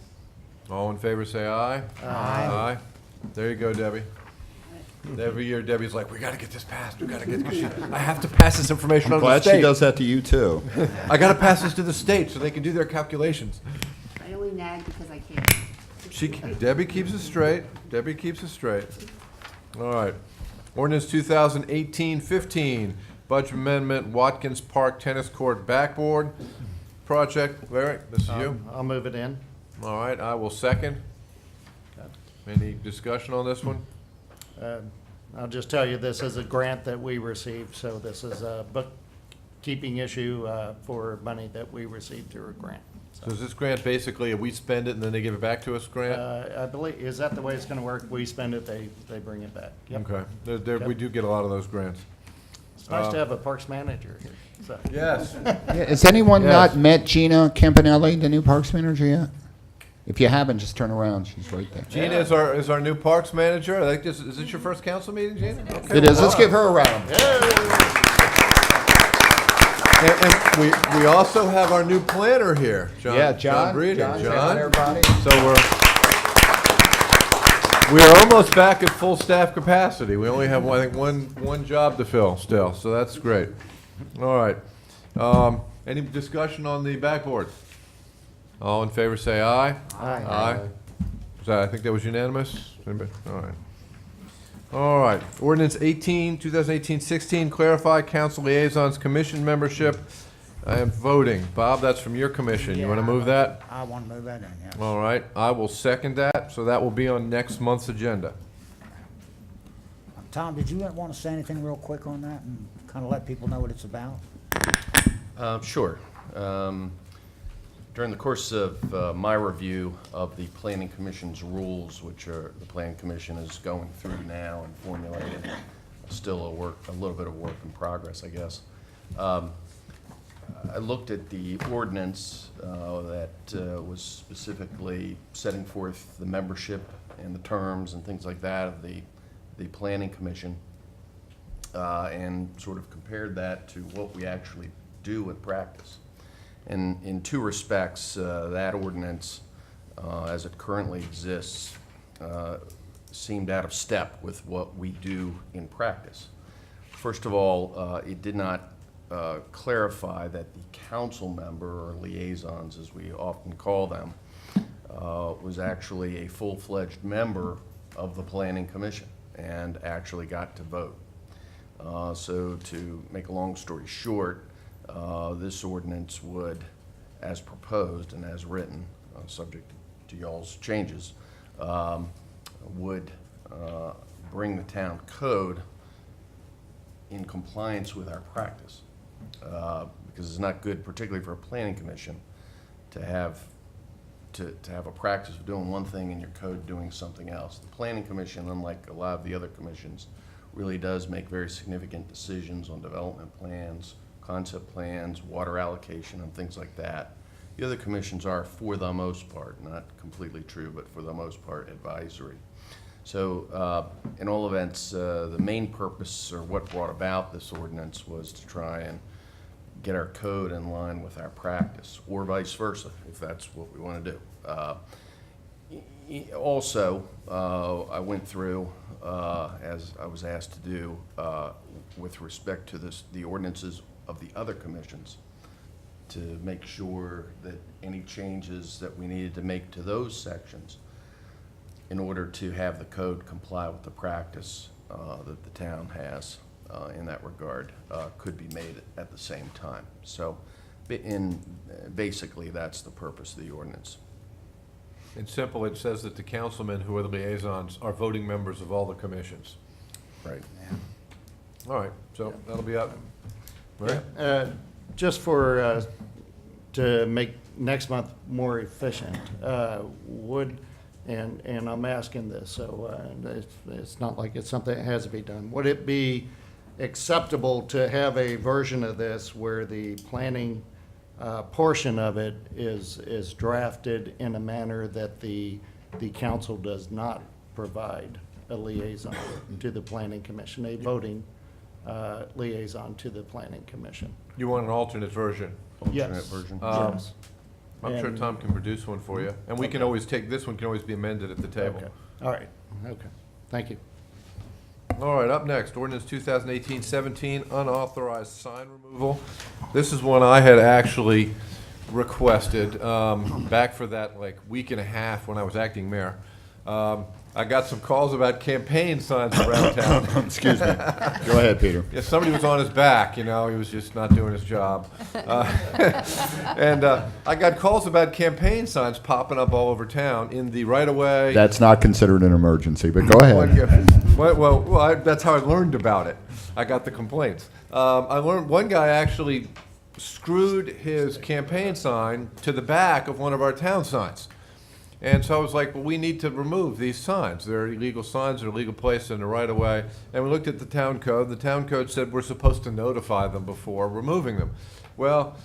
All in favor, say aye. Aye. There you go, Debbie. Every year, Debbie's like, we gotta get this passed, I have to pass this information on to the Glad state. she does that to you, too. I gotta pass this to the state so they can do their calculations. I only nag because I can't. Debbie keeps it straight. All right. Ordinance 2018-15, budget amendment, Watkins Park Tennis Court Backboard Project. Larry, this is you. I'll move it in. All right, I will second. Any discussion on this one? I'll just tell you, this is a grant that we received, so this is a bookkeeping issue for money that we received through a grant. So is this grant basically, we spend it and then they give it back to us grant? I believe, is that the way it's gonna work? We spend it, they bring it back. Yep. Okay. We do get a lot of those grants. It's nice to have a parks manager here, so. Yes. Yeah, has anyone not met Gina Campanelli, the new parks manager, yet? If you haven't, just turn around. She's right there. Gina is our new parks manager. I think is this your first council meeting, Gina? Okay, It is. Let's give her a round. And we also have our new planner here, John. Yeah, John. Breeden. John, everybody. So we're almost back at full staff capacity. We only have, I think, one job to fill still, so that's great. All right. Any discussion on the backboard? All in favor, say aye. Aye. I think that was unanimous. Anybody? All right. Ordinance 2018-16, clarify council liaisons commission membership and voting. Bob, that's from your commission. You want to move that? I want to move that in, yes. All right. I will second that, so that will be on next month's agenda. Tom, did you want to say anything real quick on that and kind of let people know what it's about? Sure. During the course of my review of the Planning Commission's rules, which the Planning Commission is going through now and formulating, still a little bit of work in progress, I guess. I looked at the ordinance that was specifically setting forth the membership and the terms and things like that of the Planning Commission, and sort of compared that to what we actually do in practice. And in two respects, that ordinance, as it currently exists, seemed out of step with what we do in practice. First of all, it did not clarify that the council member, or liaisons as we often call them, was actually a full-fledged member of the Planning Commission and actually got to vote. So to make a long story short, this ordinance would, as proposed and as written, subject to y'all's changes, would bring the town code in compliance with our practice. Because it's not good, particularly for a planning commission, to have a practice of doing one thing and your code doing something else. The planning commission, unlike a lot of the other commissions, really does make very significant decisions on development plans, concept plans, water allocation, and things like that. The other commissions are, for the most part, not completely true, but for the most part, advisory. So in all events, the main purpose, or what brought about this ordinance, was to try and get our code in line with our practice, or vice versa, if that's what we want to do. Also, I went through, as I was asked to do, with respect to the ordinances of the other commissions, to make sure that any changes that we needed to make to those sections in order to have the code comply with the practice that the town has in that regard could be made at the same time. So basically, that's the purpose of the ordinance. In simple, it says that the councilmen who are the liaisons are voting members of all the commissions. Right. All right, so that'll be up. Right? Just for, to make next month more efficient, and I'm asking this, so it's not like it's something that has to be done. Would it be acceptable to have a version of this where the planning portion of it is drafted in a manner that the council does not provide a liaison to the planning commission, a voting liaison to the planning commission? You want an alternate version? Yes. Alternate version. Yes. I'm sure And- Tom can produce one for you, and we can always take, this one can always be amended at the table. Okay. All right, okay, thank you. All right, up next, ordinance 2018-17, unauthorized sign removal. This is one I had actually requested back for that like week and a half when I was acting mayor. I got some calls about campaign signs around town. Excuse me. Go ahead, Peter. Yeah, somebody was on his back, you know, he was just not doing his job. And I got calls about campaign signs popping up all over town in the right-of-way. That's not considered an emergency, but go ahead. That's how I learned about it. I got the complaints. I learned one guy actually screwed his campaign sign to the back of one of our town signs. And so I was like, well, we need to remove these signs. They're illegal signs, they're illegal placed in the right of way. And we looked at the town code. The town code said we're supposed to notify them before removing them. Well,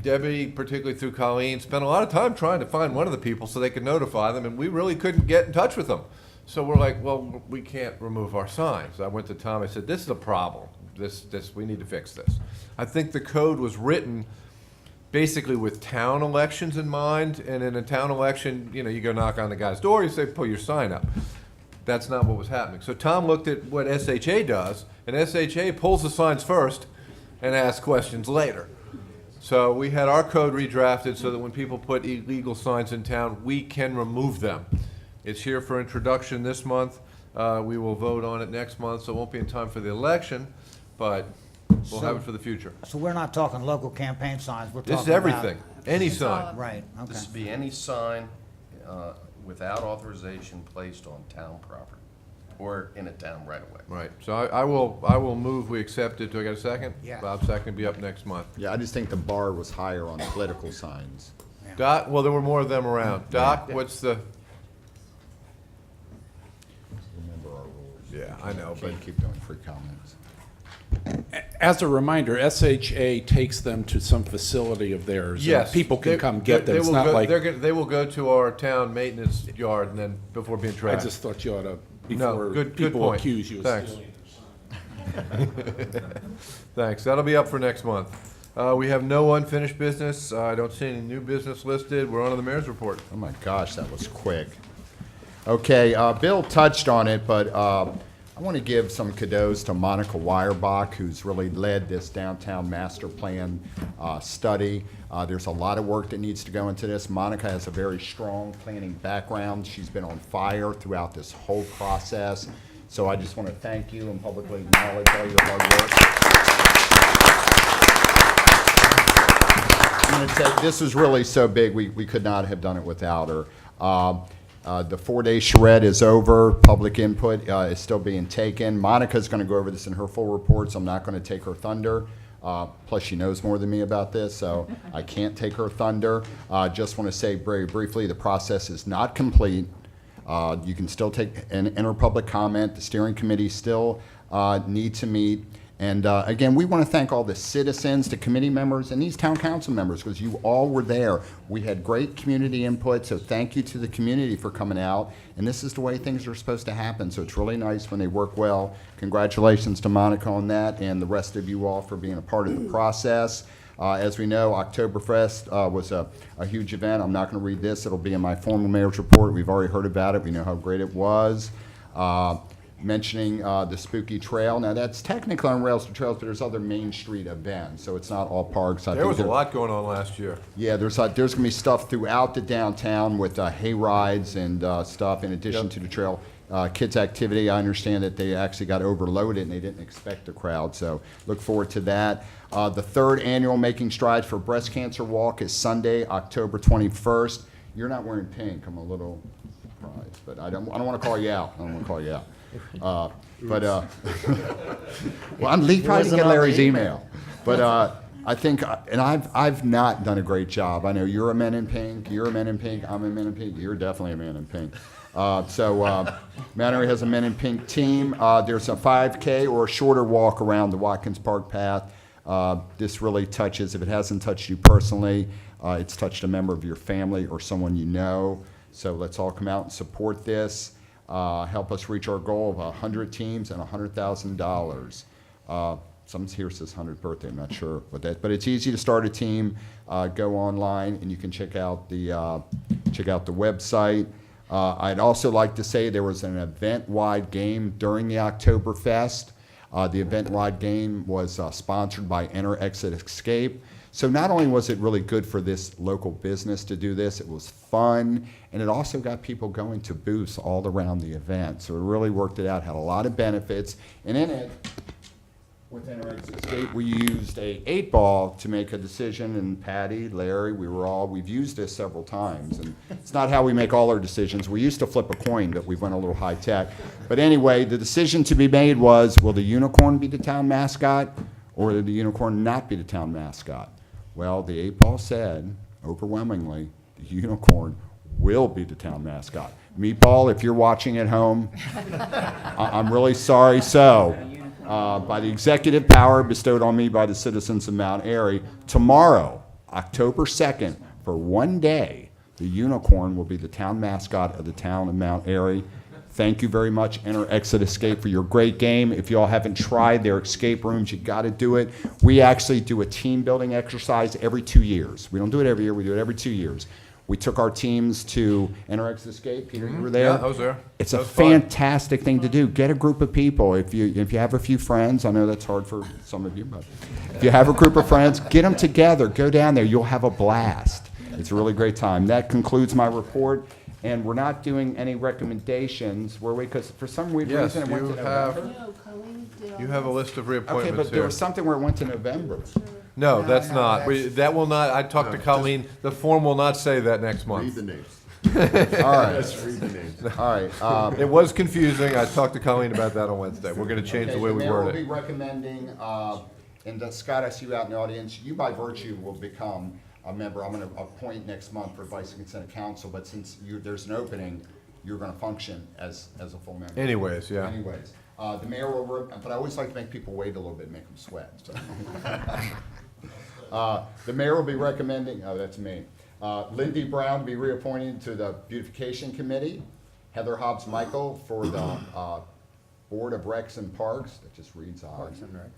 Debbie, particularly through Colleen, spent a lot of time trying to find one of the people so they could notify them, and we really couldn't get in touch with them. So we're like, well, we can't remove our signs. I went to Tom, I said, this is a problem. We need to fix this. I think the code was written basically with town elections in mind, and in a town election, you know, you go knock on the guy's door, you say, pull your sign up. That's not what was happening. So Tom looked at what SHA does, and SHA pulls the signs first and asks questions later. So we had our code redrafted so that when people put illegal signs in town, we can remove them. It's here for introduction this month. We will vote on it next month, so it won't be in time for the election, but we'll have it for the future. So we're not talking local campaign signs, we're talking This about... is everything, any sign. Right, okay. This would be any sign without authorization placed on town property or in a town right away. Right, so I will move, we accept it. Do I got a second? Yeah. Bob's second, will be up next month. Yeah, I just think the bar was higher on political signs. Doc, well, there were more of them around. Doc, what's the, Remember our rules. yeah, I know, but Can't keep doing free comments. As a reminder, SHA takes them to some facility of theirs. and yes. People can come get them. They It's will not go- like, they will go to our town maintenance yard and then, before being I tracked. just thought you ought to, No, before good people point. accuse you of Thanks. stealing. Thanks, that'll be up for next month. We have no unfinished business. I don't see any new business listed. We're on to the mayor's report. Oh my gosh, that was quick. Okay, Bill touched on it, but I want to give some kudos to Monica Weierbach, who's really led this downtown master plan study. There's a lot of work that needs to go into this. Monica has a very strong planning background. She's been on fire throughout this whole process. So I just want to thank you and publicly acknowledge all your hard work. I'm going to say, this is really so big, we could not have done it without her. The 4-day charrette is over. Public input is still being taken. Monica's going to go over this in her full report, so I'm not going to take her thunder. Plus, she knows more than me about this, so I can't take her thunder. Just want to say very briefly, the process is not complete. You can still take an interpublic comment. The steering committee still need to meet. And again, we want to thank all the citizens, the committee members, and these town council members, because you all were there. We had great community input, so thank you to the community for coming out. And this is the way things are supposed to happen, so it's really nice when they work well. Congratulations to Monica on that, and the rest of you all for being a part of the process. As we know, Oktoberfest was a huge event. I'm not going to read this. It'll be in my formal mayor's report. We've already heard about it. We know how great it was. Mentioning the Spooky Trail. Now, that's technically on Rails to Trails, but there's other Main Street events, so it's not all parks. There was a lot going on last year. Yeah, there's going to be stuff throughout the downtown with hay rides and stuff in addition to the trail. Kids' activity, I understand that they actually got overloaded and they didn't expect a crowd, so look forward to that. The third annual Making Strides for Breast Cancer Walk is Sunday, October 21st. You're not wearing pink. I'm a little surprised, but I don't want to call you out. I don't want to call you out. Well, I'm probably didn't get Larry's email, but I think, and I've not done a great job. I know you're a Men in Pink, you're a Men in Pink, I'm a Men in Pink, you're definitely a Man in Pink. Mount Airy has a Men in Pink team. There's a 5K or a shorter walk around the Watkins Park path. This really touches, if it hasn't touched you personally, it's touched a member of your family or someone you know. So let's all come out and support this. Help us reach our goal of 100 teams and $100,000. Someone here says 100th birthday, I'm not sure what that, but it's easy to start a team. Go online and you can check out the website. I'd also like to say there was an event-wide game during the Oktoberfest. The event-wide game was sponsored by Enter, Exit, Escape. So not only was it really good for this local business to do this, it was fun, and it also got people going to booths all around the event. So it really worked it out, had a lot of benefits. And in it, with Enter, Exit, Escape, we used a 8-ball to make a decision, and Patty, Larry, we've used this several times. And it's not how we make all our decisions. We used to flip a coin, but we went a little high tech. But anyway, the decision to be made was, will the unicorn be the town mascot, or will the unicorn not be the town mascot? Well, the 8-ball said, overwhelmingly, the unicorn will be the town mascot. Meatball, if you're watching at home, I'm really sorry. So, by the executive power bestowed on me by the citizens of Mount Airy, tomorrow, October 2nd, for one day, the unicorn will be the town mascot of the town of Mount Airy. Thank you very much, Enter, Exit, Escape, for your great game. If you all haven't tried their escape rooms, you got to do it. We actually do a team building exercise every 2 years. We don't do it every year, we do it every 2 years. We took our teams to Enter, Exit, Escape. Peter, you were there? Yeah, I was there. It's a fantastic thing to do. Get a group of people. If you have a few friends, I know that's hard for some of you, but if you have a group of friends, get them together. Go down there. You'll have a blast. It's a really great time. That concludes my report. And we're not doing any recommendations, were we? Because for some weird Yes, reason it went to November. you have a list of reappointments Okay, but there here. was something where it went to November. No, that's not. That will not, I talked to Colleen, the form will not say that next month. Read the names. All right. Just read the names. All right. It was confusing. I talked to Colleen about that on Wednesday. We're going to change the way we mayor word will be it. recommending, and Scott, I see you out in the audience, you by virtue will become a member. I'm going to appoint next month for vice and consent of council, but since there's an opening, you're going to function as a full member. Anyways, yeah. Anyways, the mayor will, but I always like to make people wait a little bit, make them sweat. So. The mayor will be recommending, oh, that's me, Lindy Brown to be reappointed to the Beautification Committee, Heather Hobbs-Michael for the Board of Recs and Parks, that just reads odd. Parks and Rec.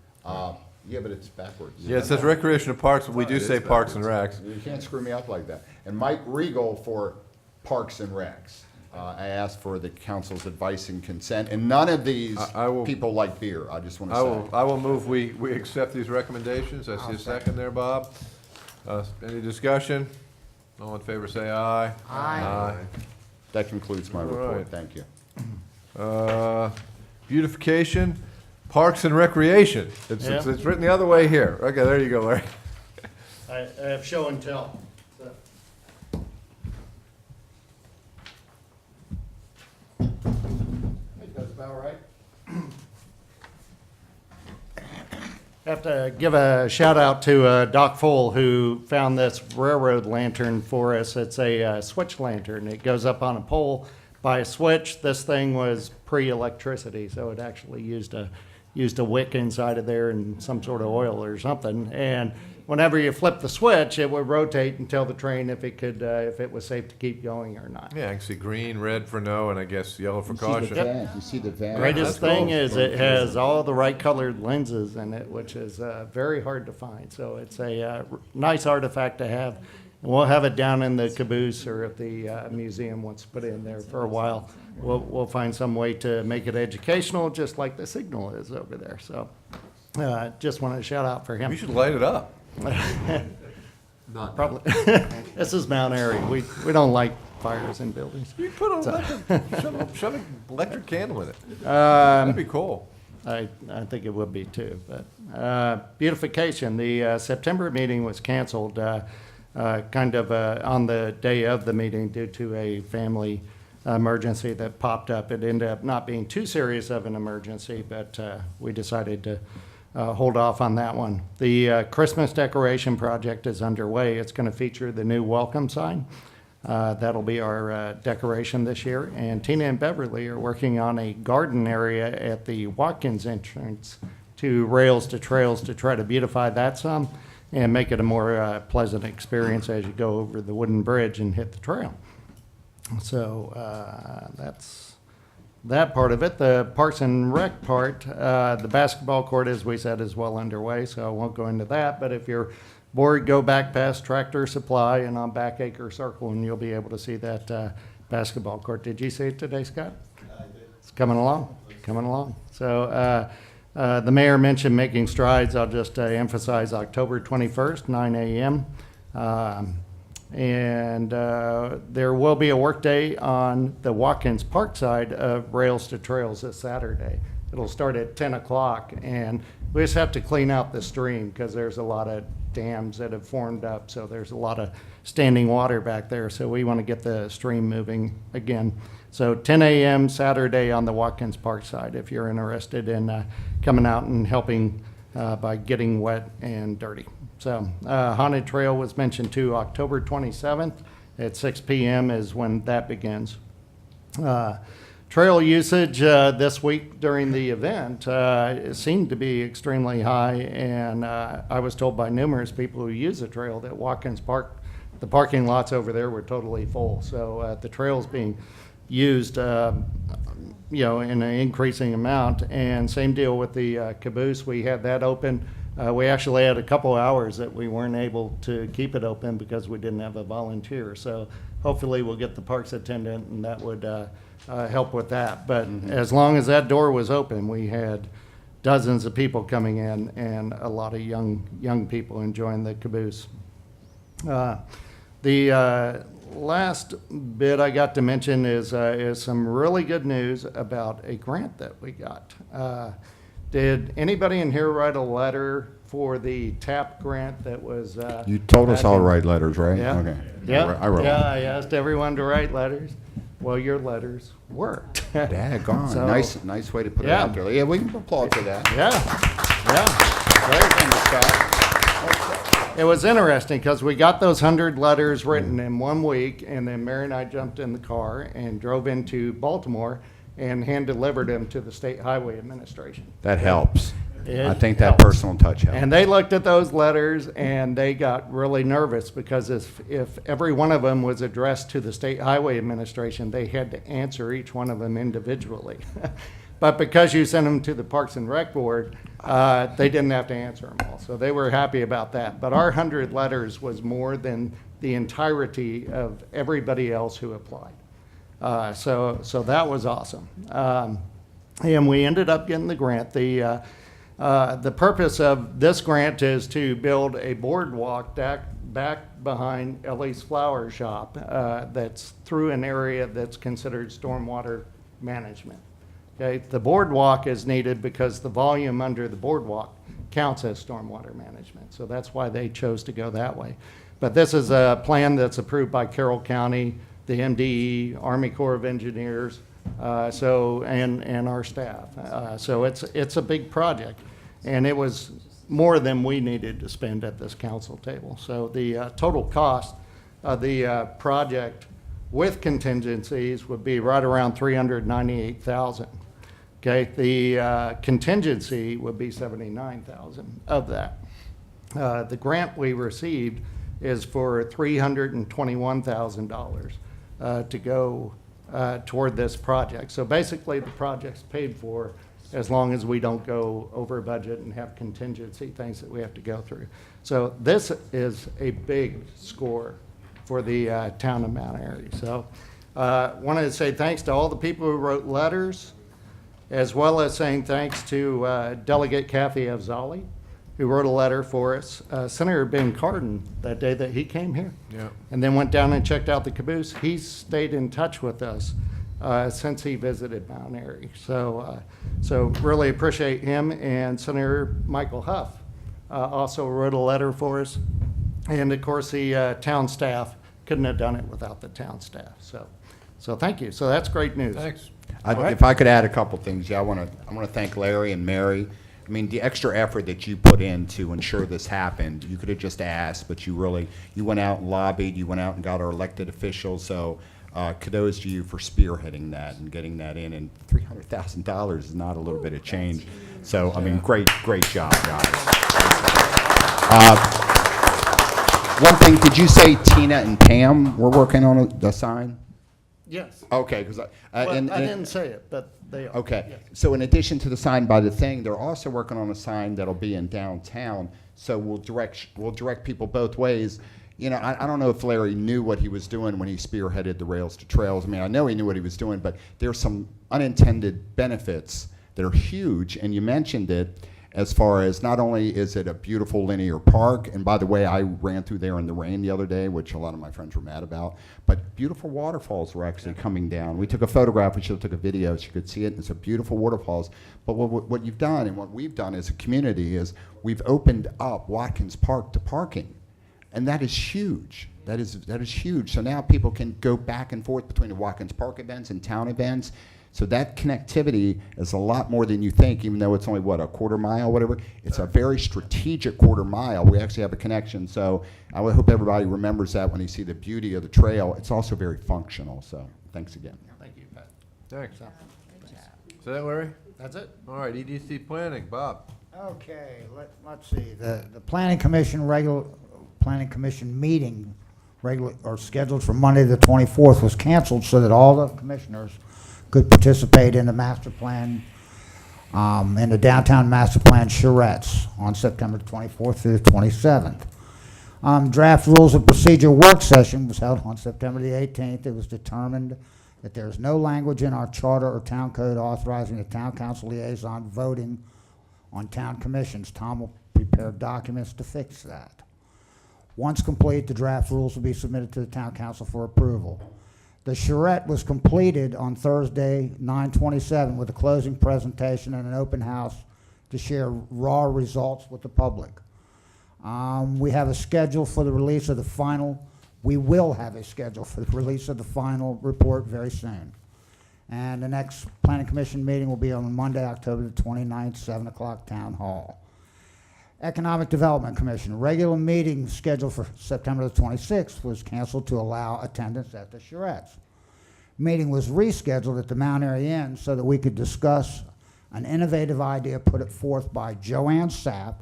Yeah, but it's backwards. Yeah, it says Recreation and Parks, but we do say Parks and Recs. You can't screw me up like that. And Mike Regal for Parks and Recs. I asked for the council's advice and consent, and none of these people like beer, I just want to say. I will move we accept these recommendations. I see a second there, Bob. Any discussion? All in favor say aye. Aye. That concludes my report. right. Thank you. Beautification, Parks and Recreation. It's written the other way here. Okay, there you go, Larry. I have show and tell. That's about right. I have to give a shout out to Doc Full, who found this railroad lantern for us. It's a switch lantern. It goes up on a pole by a switch. This thing was pre-electricity, so it actually used a wick inside of there and some sort of oil or something. And whenever you flip the switch, it would rotate and tell the train if it could, if it was safe to keep going or not. Yeah, I can see green, red for no, and I guess yellow for caution. You see the van. Greatest that's thing cool. is it has all the right colored lenses in it, which is very hard to find. So it's a nice artifact to have. And we'll have it down in the caboose, or if the museum wants to put it in there for a while, we'll find some way to make it educational, just like the signal is over there. So just wanted to shout out for him. We should light it up. Probably. This is Mount Airy. We don't like fires in buildings. You put shove an electric candle in it. That'd That'd be cool. I think it would be too, but beautification, the September meeting was canceled kind of on the day of the meeting due to a family emergency that popped up. It ended up not being too serious of an emergency, but we decided to hold off on that one. The Christmas decoration project is underway. It's going to feature the new welcome sign. That'll be our decoration this year. And Tina and Beverly are working on a garden area at the Watkins entrance to Rails to Trails to try to beautify that some and make it a more pleasant experience as you go over the wooden bridge and hit the trail. So that's that part of it. The Parks and Rec part, the basketball court, as we said, is well underway, so I won't go into that. But if you're board, go back past Tractor Supply and on Back Acre Circle, and you'll be able to see that basketball court. Did you see it today, Scott? I did. It's coming along, coming along. So the mayor mentioned making strides. I'll just emphasize October 21st, 9 a.m. And there will be a work day on the Watkins Park side of Rails to Trails this Saturday. It'll start at 10 o'clock, and we just have to clean out the stream because there's a lot of dams that have formed up, so there's a lot of standing water back there, so we want to get the stream moving again. So 10 a.m. Saturday on the Watkins Park side if you're interested in coming out and helping by getting wet and dirty. So Haunted Trail was mentioned too. October 27th at 6 p.m. is when that begins. Trail usage this week during the event seemed to be extremely high, and I was told by numerous people who use the trail that Watkins Park, the parking lots over there were totally full. So the trail's being used, in an increasing amount. And same deal with the caboose. We had that open. We actually had a couple hours that we weren't able to keep it open because we didn't have a volunteer. So hopefully we'll get the parks attendant, and that would help with that. But as long as that door was open, we had dozens of people coming in and a lot of young people enjoying the caboose. The last bit I got to mention is some really good news about a grant that we got. Did anybody in here write a letter for the TAP grant that was? You told us back all in- to write letters, right? Yeah. Okay. Yeah. I wrote Yeah, one. I asked everyone to write letters. Well, your letters worked. Daggone. So- Nice way to put Yeah. it out there. Yeah, we can applaud for that. Yeah. It was interesting because we got those 100 letters written in 1 week, and then Mary and I jumped in the car and drove into Baltimore and hand delivered them to the State Highway Administration. That helps. It I think that helps. personal touch helps. And they looked at those letters and they got really nervous because if every one of them was addressed to the State Highway Administration, they had to answer each one of them individually. But because you sent them to the Parks and Rec Board, they didn't have to answer them all. So they were happy about that. But our 100 letters was more than the entirety of everybody else who applied. So that was awesome. And we ended up getting the grant. The purpose of this grant is to build a boardwalk back behind Ellie's Flower Shop that's through an area that's considered stormwater management. Okay, the boardwalk is needed because the volume under the boardwalk counts as stormwater management. So that's why they chose to go that way. But this is a plan that's approved by Carroll County, the MDE, Army Corps of Engineers, and our staff. So it's a big project, and it was more than we needed to spend at this council table. So the total cost of the project with contingencies would be right around $398,000. Okay, the contingency would be $79,000 of that. The grant we received is for $321,000 to go toward this project. So basically, the project's paid for as long as we don't go over budget and have contingency things that we have to go through. So this is a big score for the town of Mount Airy. So wanted to say thanks to all the people who wrote letters, as well as saying thanks to Delegate Kathy Afzali, who wrote a letter for us. Senator Ben Cardin, that day that he came here, Yeah. and then went down and checked out the caboose, he's stayed in touch with us since he visited Mount Airy. So really appreciate him. And Senator Michael Huff also wrote a letter for us. And of course, the town staff couldn't have done it without the town staff. So thank you. So that's great news. Thanks. If I could add a couple things, I want to thank Larry and Mary. I mean, the extra effort that you put in to ensure this happened, you could have just asked, but you went out and lobbied, you went out and got our elected officials. So kudos to you for spearheading that and getting that in. And $300,000 is not a little bit of change. So, I mean, great job, guys. One thing, did you say Tina and Pam were working on the sign? Yes. Okay, because I didn't say it, but they are. Okay, Yes. so in addition to the sign by the thing, they're also working on a sign that'll be in downtown. So we'll direct people both ways. You know, I don't know if Larry knew what he was doing when he spearheaded the Rails to Trails. I mean, I know he knew what he was doing, but there's some unintended benefits that are huge, and you mentioned it. As far as not only is it a beautiful linear park, and by the way, I ran through there in the rain the other day, which a lot of my friends were mad about, but beautiful waterfalls were actually coming down. We took a photograph, we should have took a video so you could see it. It's a beautiful waterfalls. But what you've done and what we've done as a community is we've opened up Watkins Park to parking. And that is huge. That is huge. So now people can go back and forth between the Watkins Park events and town events. So that connectivity is a lot more than you think, even though it's only, what, a quarter mile, whatever. It's a very strategic quarter mile. We actually have a connection. So I would hope everybody remembers that when you see the beauty of the trail. It's also very functional. So thanks again. Thank you, Pat. Thanks. Is that Larry? That's it. All right, EDC planning, Bob. Okay, let's see, the planning commission meeting scheduled for Monday the 24th was canceled so that all the commissioners could participate in the master plan, in the downtown master plan charrettes on September 24th through the 27th. Draft rules of procedure work session was held on September the 18th. It was determined that there is no language in our charter or town code authorizing the town council liaison voting on town commissions. Tom will prepare documents to fix that. Once complete, the draft rules will be submitted to the town council for approval. The charrette was completed on Thursday, 9/27, with a closing presentation and an open house to share raw results with the public. We have a schedule for the release of the final. We will have a schedule for the release of the final report very soon. And the next planning commission meeting will be on Monday, October the 29th, 7 o'clock, Town Hall. Economic Development Commission, regular meeting scheduled for September the 26th was canceled to allow attendance at the charrettes. Meeting was rescheduled at the Mount Airy Inn so that we could discuss an innovative idea put forth by Joanne Sapp,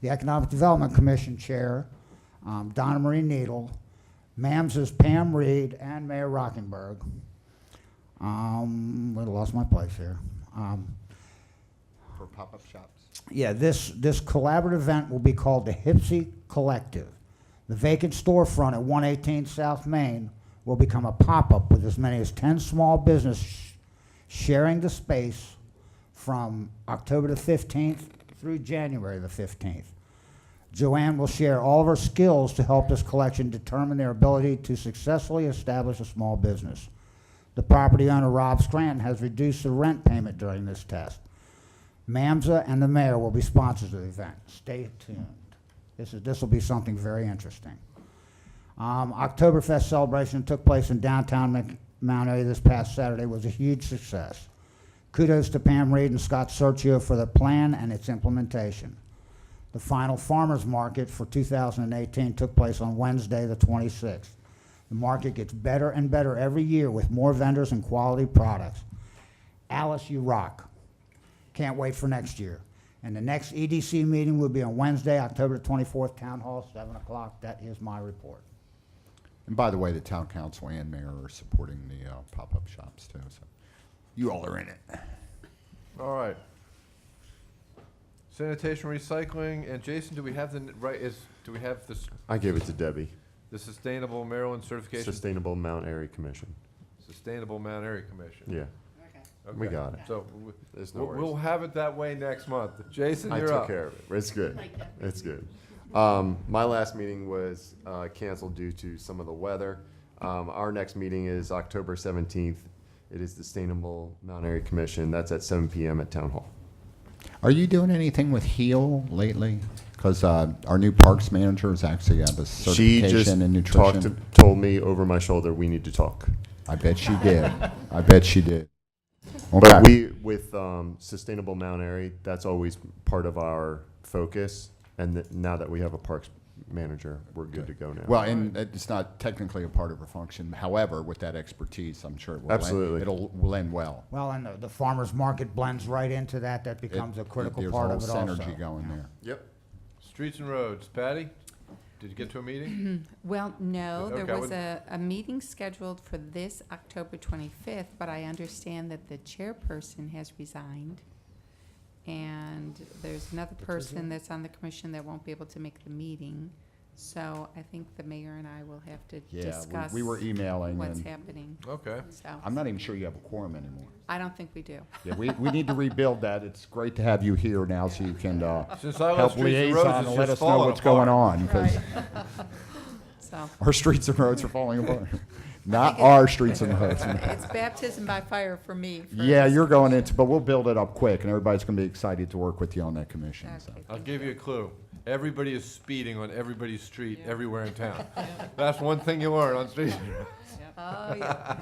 the Economic Development Commission Chair, Donna Marie Needle, MAMS's Pam Reed, and Mayor Rockenberg. I lost my place here. For pop-up shops. Yeah, this collaborative event will be called the Hipsy Collective. The vacant storefront at 118 South Main will become a pop-up with as many as 10 small businesses sharing the space from October the 15th through January the 15th. Joanne will share all of her skills to help this collection determine their ability to successfully establish a small business. The property owner, Rob Scranton, has reduced the rent payment during this test. MAMSA and the mayor will be sponsors of the event. Stay tuned. This will be something very interesting. Oktoberfest celebration took place in downtown Mount Airy this past Saturday. It was a huge success. Kudos to Pam Reed and Scott Sergio for the plan and its implementation. The final farmers market for 2018 took place on Wednesday the 26th. The market gets better and better every year with more vendors and quality products. Alice, you rock. Can't wait for next year. And the next EDC meeting will be on Wednesday, October 24th, Town Hall, 7 o'clock. That is my report. And by the way, the town council and mayor are supporting the pop-up shops too, so you all are in it. All right. Sanitation, recycling, and Jason, do we have do we have this, I gave it to Debbie. the Sustainable Maryland Certification? Sustainable Mount Airy Commission. Sustainable Mount Airy Commission. Yeah. Okay. We got it. So There's no we'll worries. have it that way next month. Jason, I you're took up. care of it. It's good. It's good. My last meeting was canceled due to some of the weather. Our next meeting is October 17th. It is the Sustainable Mount Airy Commission. That's at 7 p.m. at Town Hall. Are you doing anything with HEAL lately? Because our new parks manager has actually have a She just certification in nutrition. told me over my shoulder, we need to talk. I bet she did. I bet she did. But Okay. with Sustainable Mount Airy, that's always part of our focus. And now that we have a parks manager, we're good to go now. Well, and it's not technically a part of her function. However, with that expertise, I'm sure it will Absolutely. will end well. Well, and the farmer's market blends right into that. That becomes a critical part of it There's also. a whole synergy going there. Yep. Streets and roads. Patty, did you get to a meeting? Well, no, there Okay, was a meeting scheduled for this October 25th, but I understand that the chairperson has resigned. And there's another person that's on the commission that won't be able to make the meeting. So I think the mayor and I will have to Yeah, discuss we were emailing what's and- happening. Okay. So I'm not even sure you have a quorum anymore. I don't think we do. Yeah, we need to rebuild that. It's great to have you here now so you can Since I left help Streets and Roads, liaison it's and let just us know what's going falling on. 'Cause So our streets and roads are falling apart. Not our streets and roads. it's baptism by fire for me. Yeah, you're going into, but we'll build it up quick, and everybody's going to be excited to work with you on that commission. So. I'll give you a clue. Everybody is speeding on everybody's street everywhere in town. That's one thing you learn on streets. Oh, yeah.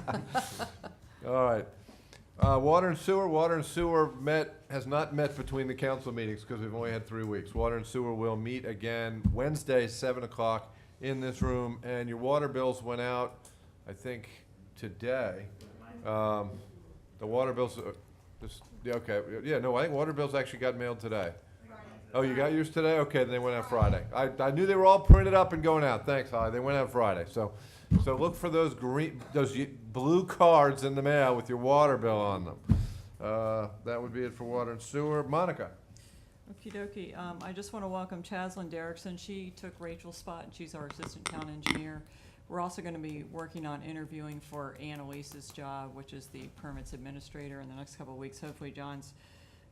All right. Water and sewer has not met between the council meetings because we've only had 3 weeks. Water and sewer will meet again Wednesday, 7 o'clock in this room, and your water bills went out, I think, today. The water bills, I think water bills actually got mailed today. Oh, you got yours today? Okay, then they went out Friday. I knew they were all printed up and going out. Thanks, Holly. They went out Friday. So look for those blue cards in the mail with your water bill on them. That would be it for water and sewer. Monica. Okie dokie. I just want to welcome Chaslyn Derrickson. She took Rachel's spot, and she's our assistant town engineer. We're also going to be working on interviewing for Annalise's job, which is the permits administrator, in the next couple of weeks. Hopefully, John's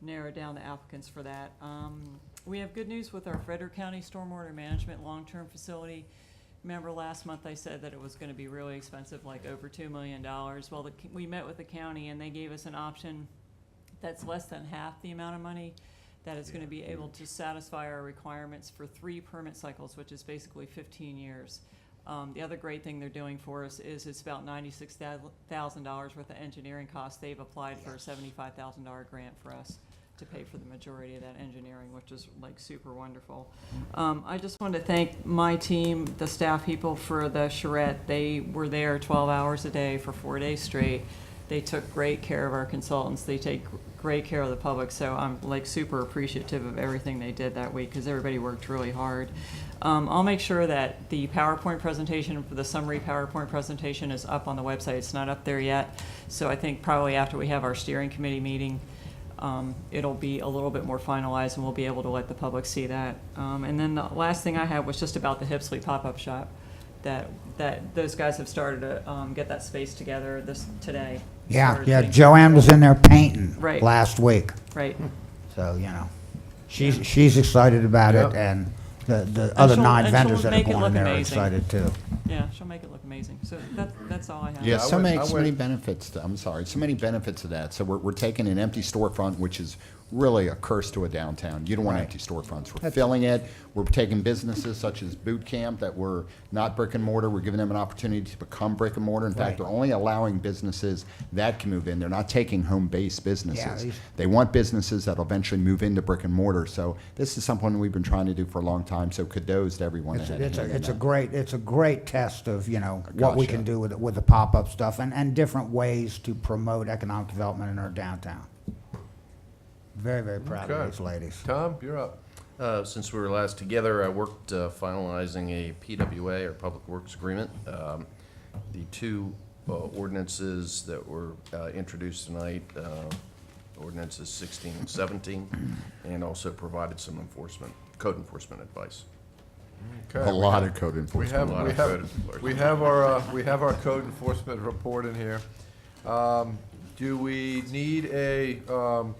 narrowed down the applicants for that. We have good news with our Frederick County Stormwater Management Long-Term Facility. Remember last month I said that it was going to be really expensive, like over $2 million. Well, we met with the county, and they gave us an option that's less than half the amount of money that is going to be able to satisfy our requirements for 3 permit cycles, which is basically 15 years. The other great thing they're doing for us is it's about $96,000 worth of engineering costs. They've applied for a $75,000 grant for us to pay for the majority of that engineering, which is like super wonderful. I just wanted to thank my team, the staff people for the charrette. They were there 12 hours a day for 4 days straight. They took great care of our consultants. They take great care of the public. So I'm like super appreciative of everything they did that week because everybody worked really hard. I'll make sure that the PowerPoint presentation for the summary PowerPoint presentation is up on the website. It's not up there yet. So I think probably after we have our steering committee meeting, it'll be a little bit more finalized and we'll be able to let the public see that. And then the last thing I had was just about the Hipsley pop-up shop that those guys have started to get that space together today. Yeah, Joanne was in there painting Right. last week. Right. So, she's excited about it, and the other 9 vendors that are make it going in look there are amazing. excited too. Yeah, she'll make it look amazing. So that's all I have. Yeah, so many benefits. So many benefits to that. So we're taking an empty storefront, which is really a curse to a downtown. You don't want Right. empty storefronts. We're filling it. We're taking businesses such as Boot Camp that were not brick and mortar. We're giving them an opportunity to become brick and mortar. In fact, Right. they're only allowing businesses that can move in. They're not taking home-based businesses. Yeah, They want businesses that'll eventually move into brick and mortar. So this is something we've been trying to do for a long time. So kudos to everyone. that had a hand in that. It's a great test of what we Gotcha. can do with the pop-up stuff and different ways to promote economic development in our downtown. Very, very proud Okay. of those ladies. Tom, you're up. Since we were last together, I worked finalizing a PWA, or Public Works Agreement. The two ordinances that were introduced tonight, ordinances 16 and 17, and also provided some code enforcement advice. Okay, A lot of code enforcement. We have our code enforcement report in here. Do we need a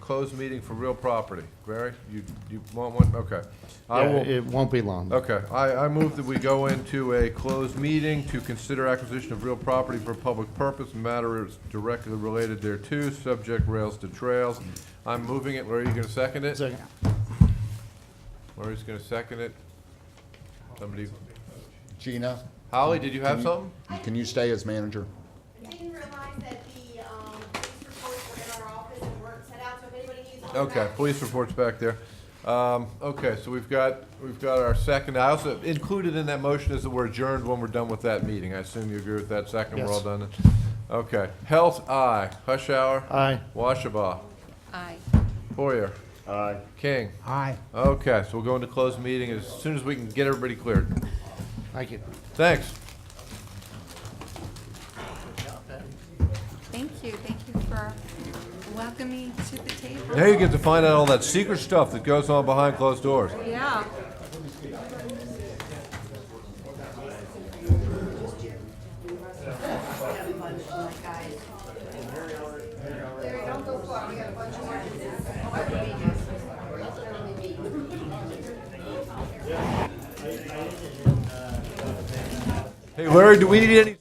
closed meeting for real property? Barry, you want one? Okay. Yeah, it won't be long. Okay, I move that we go into a closed meeting to consider acquisition of real property for public purpose, matters directly related thereto, subject rails to trails. I'm moving it. Larry, you gonna second it? Second. Larry's gonna second it. Somebody, Gina? Holly, did you have something? Can you stay as manager? I didn't realize that the police reports were in our office and weren't set out, so if anybody needs one. Okay, police report's back there. Okay, so we've got our second. I also included in that motion is that we're adjourned when we're done with that meeting. I assume you agree with that second? We're all Yes. done then? Okay. Health, aye. Hushhour? Aye. Washabaugh? Aye. Boyer? Aye. King? Aye. Okay, so we'll go into closed meeting as soon as we can get everybody cleared. Thank you. Thanks. Thank you for welcoming me to the table. Now you get to find out all that secret stuff that goes on behind closed doors. Yeah. Hey, Larry, do we need any?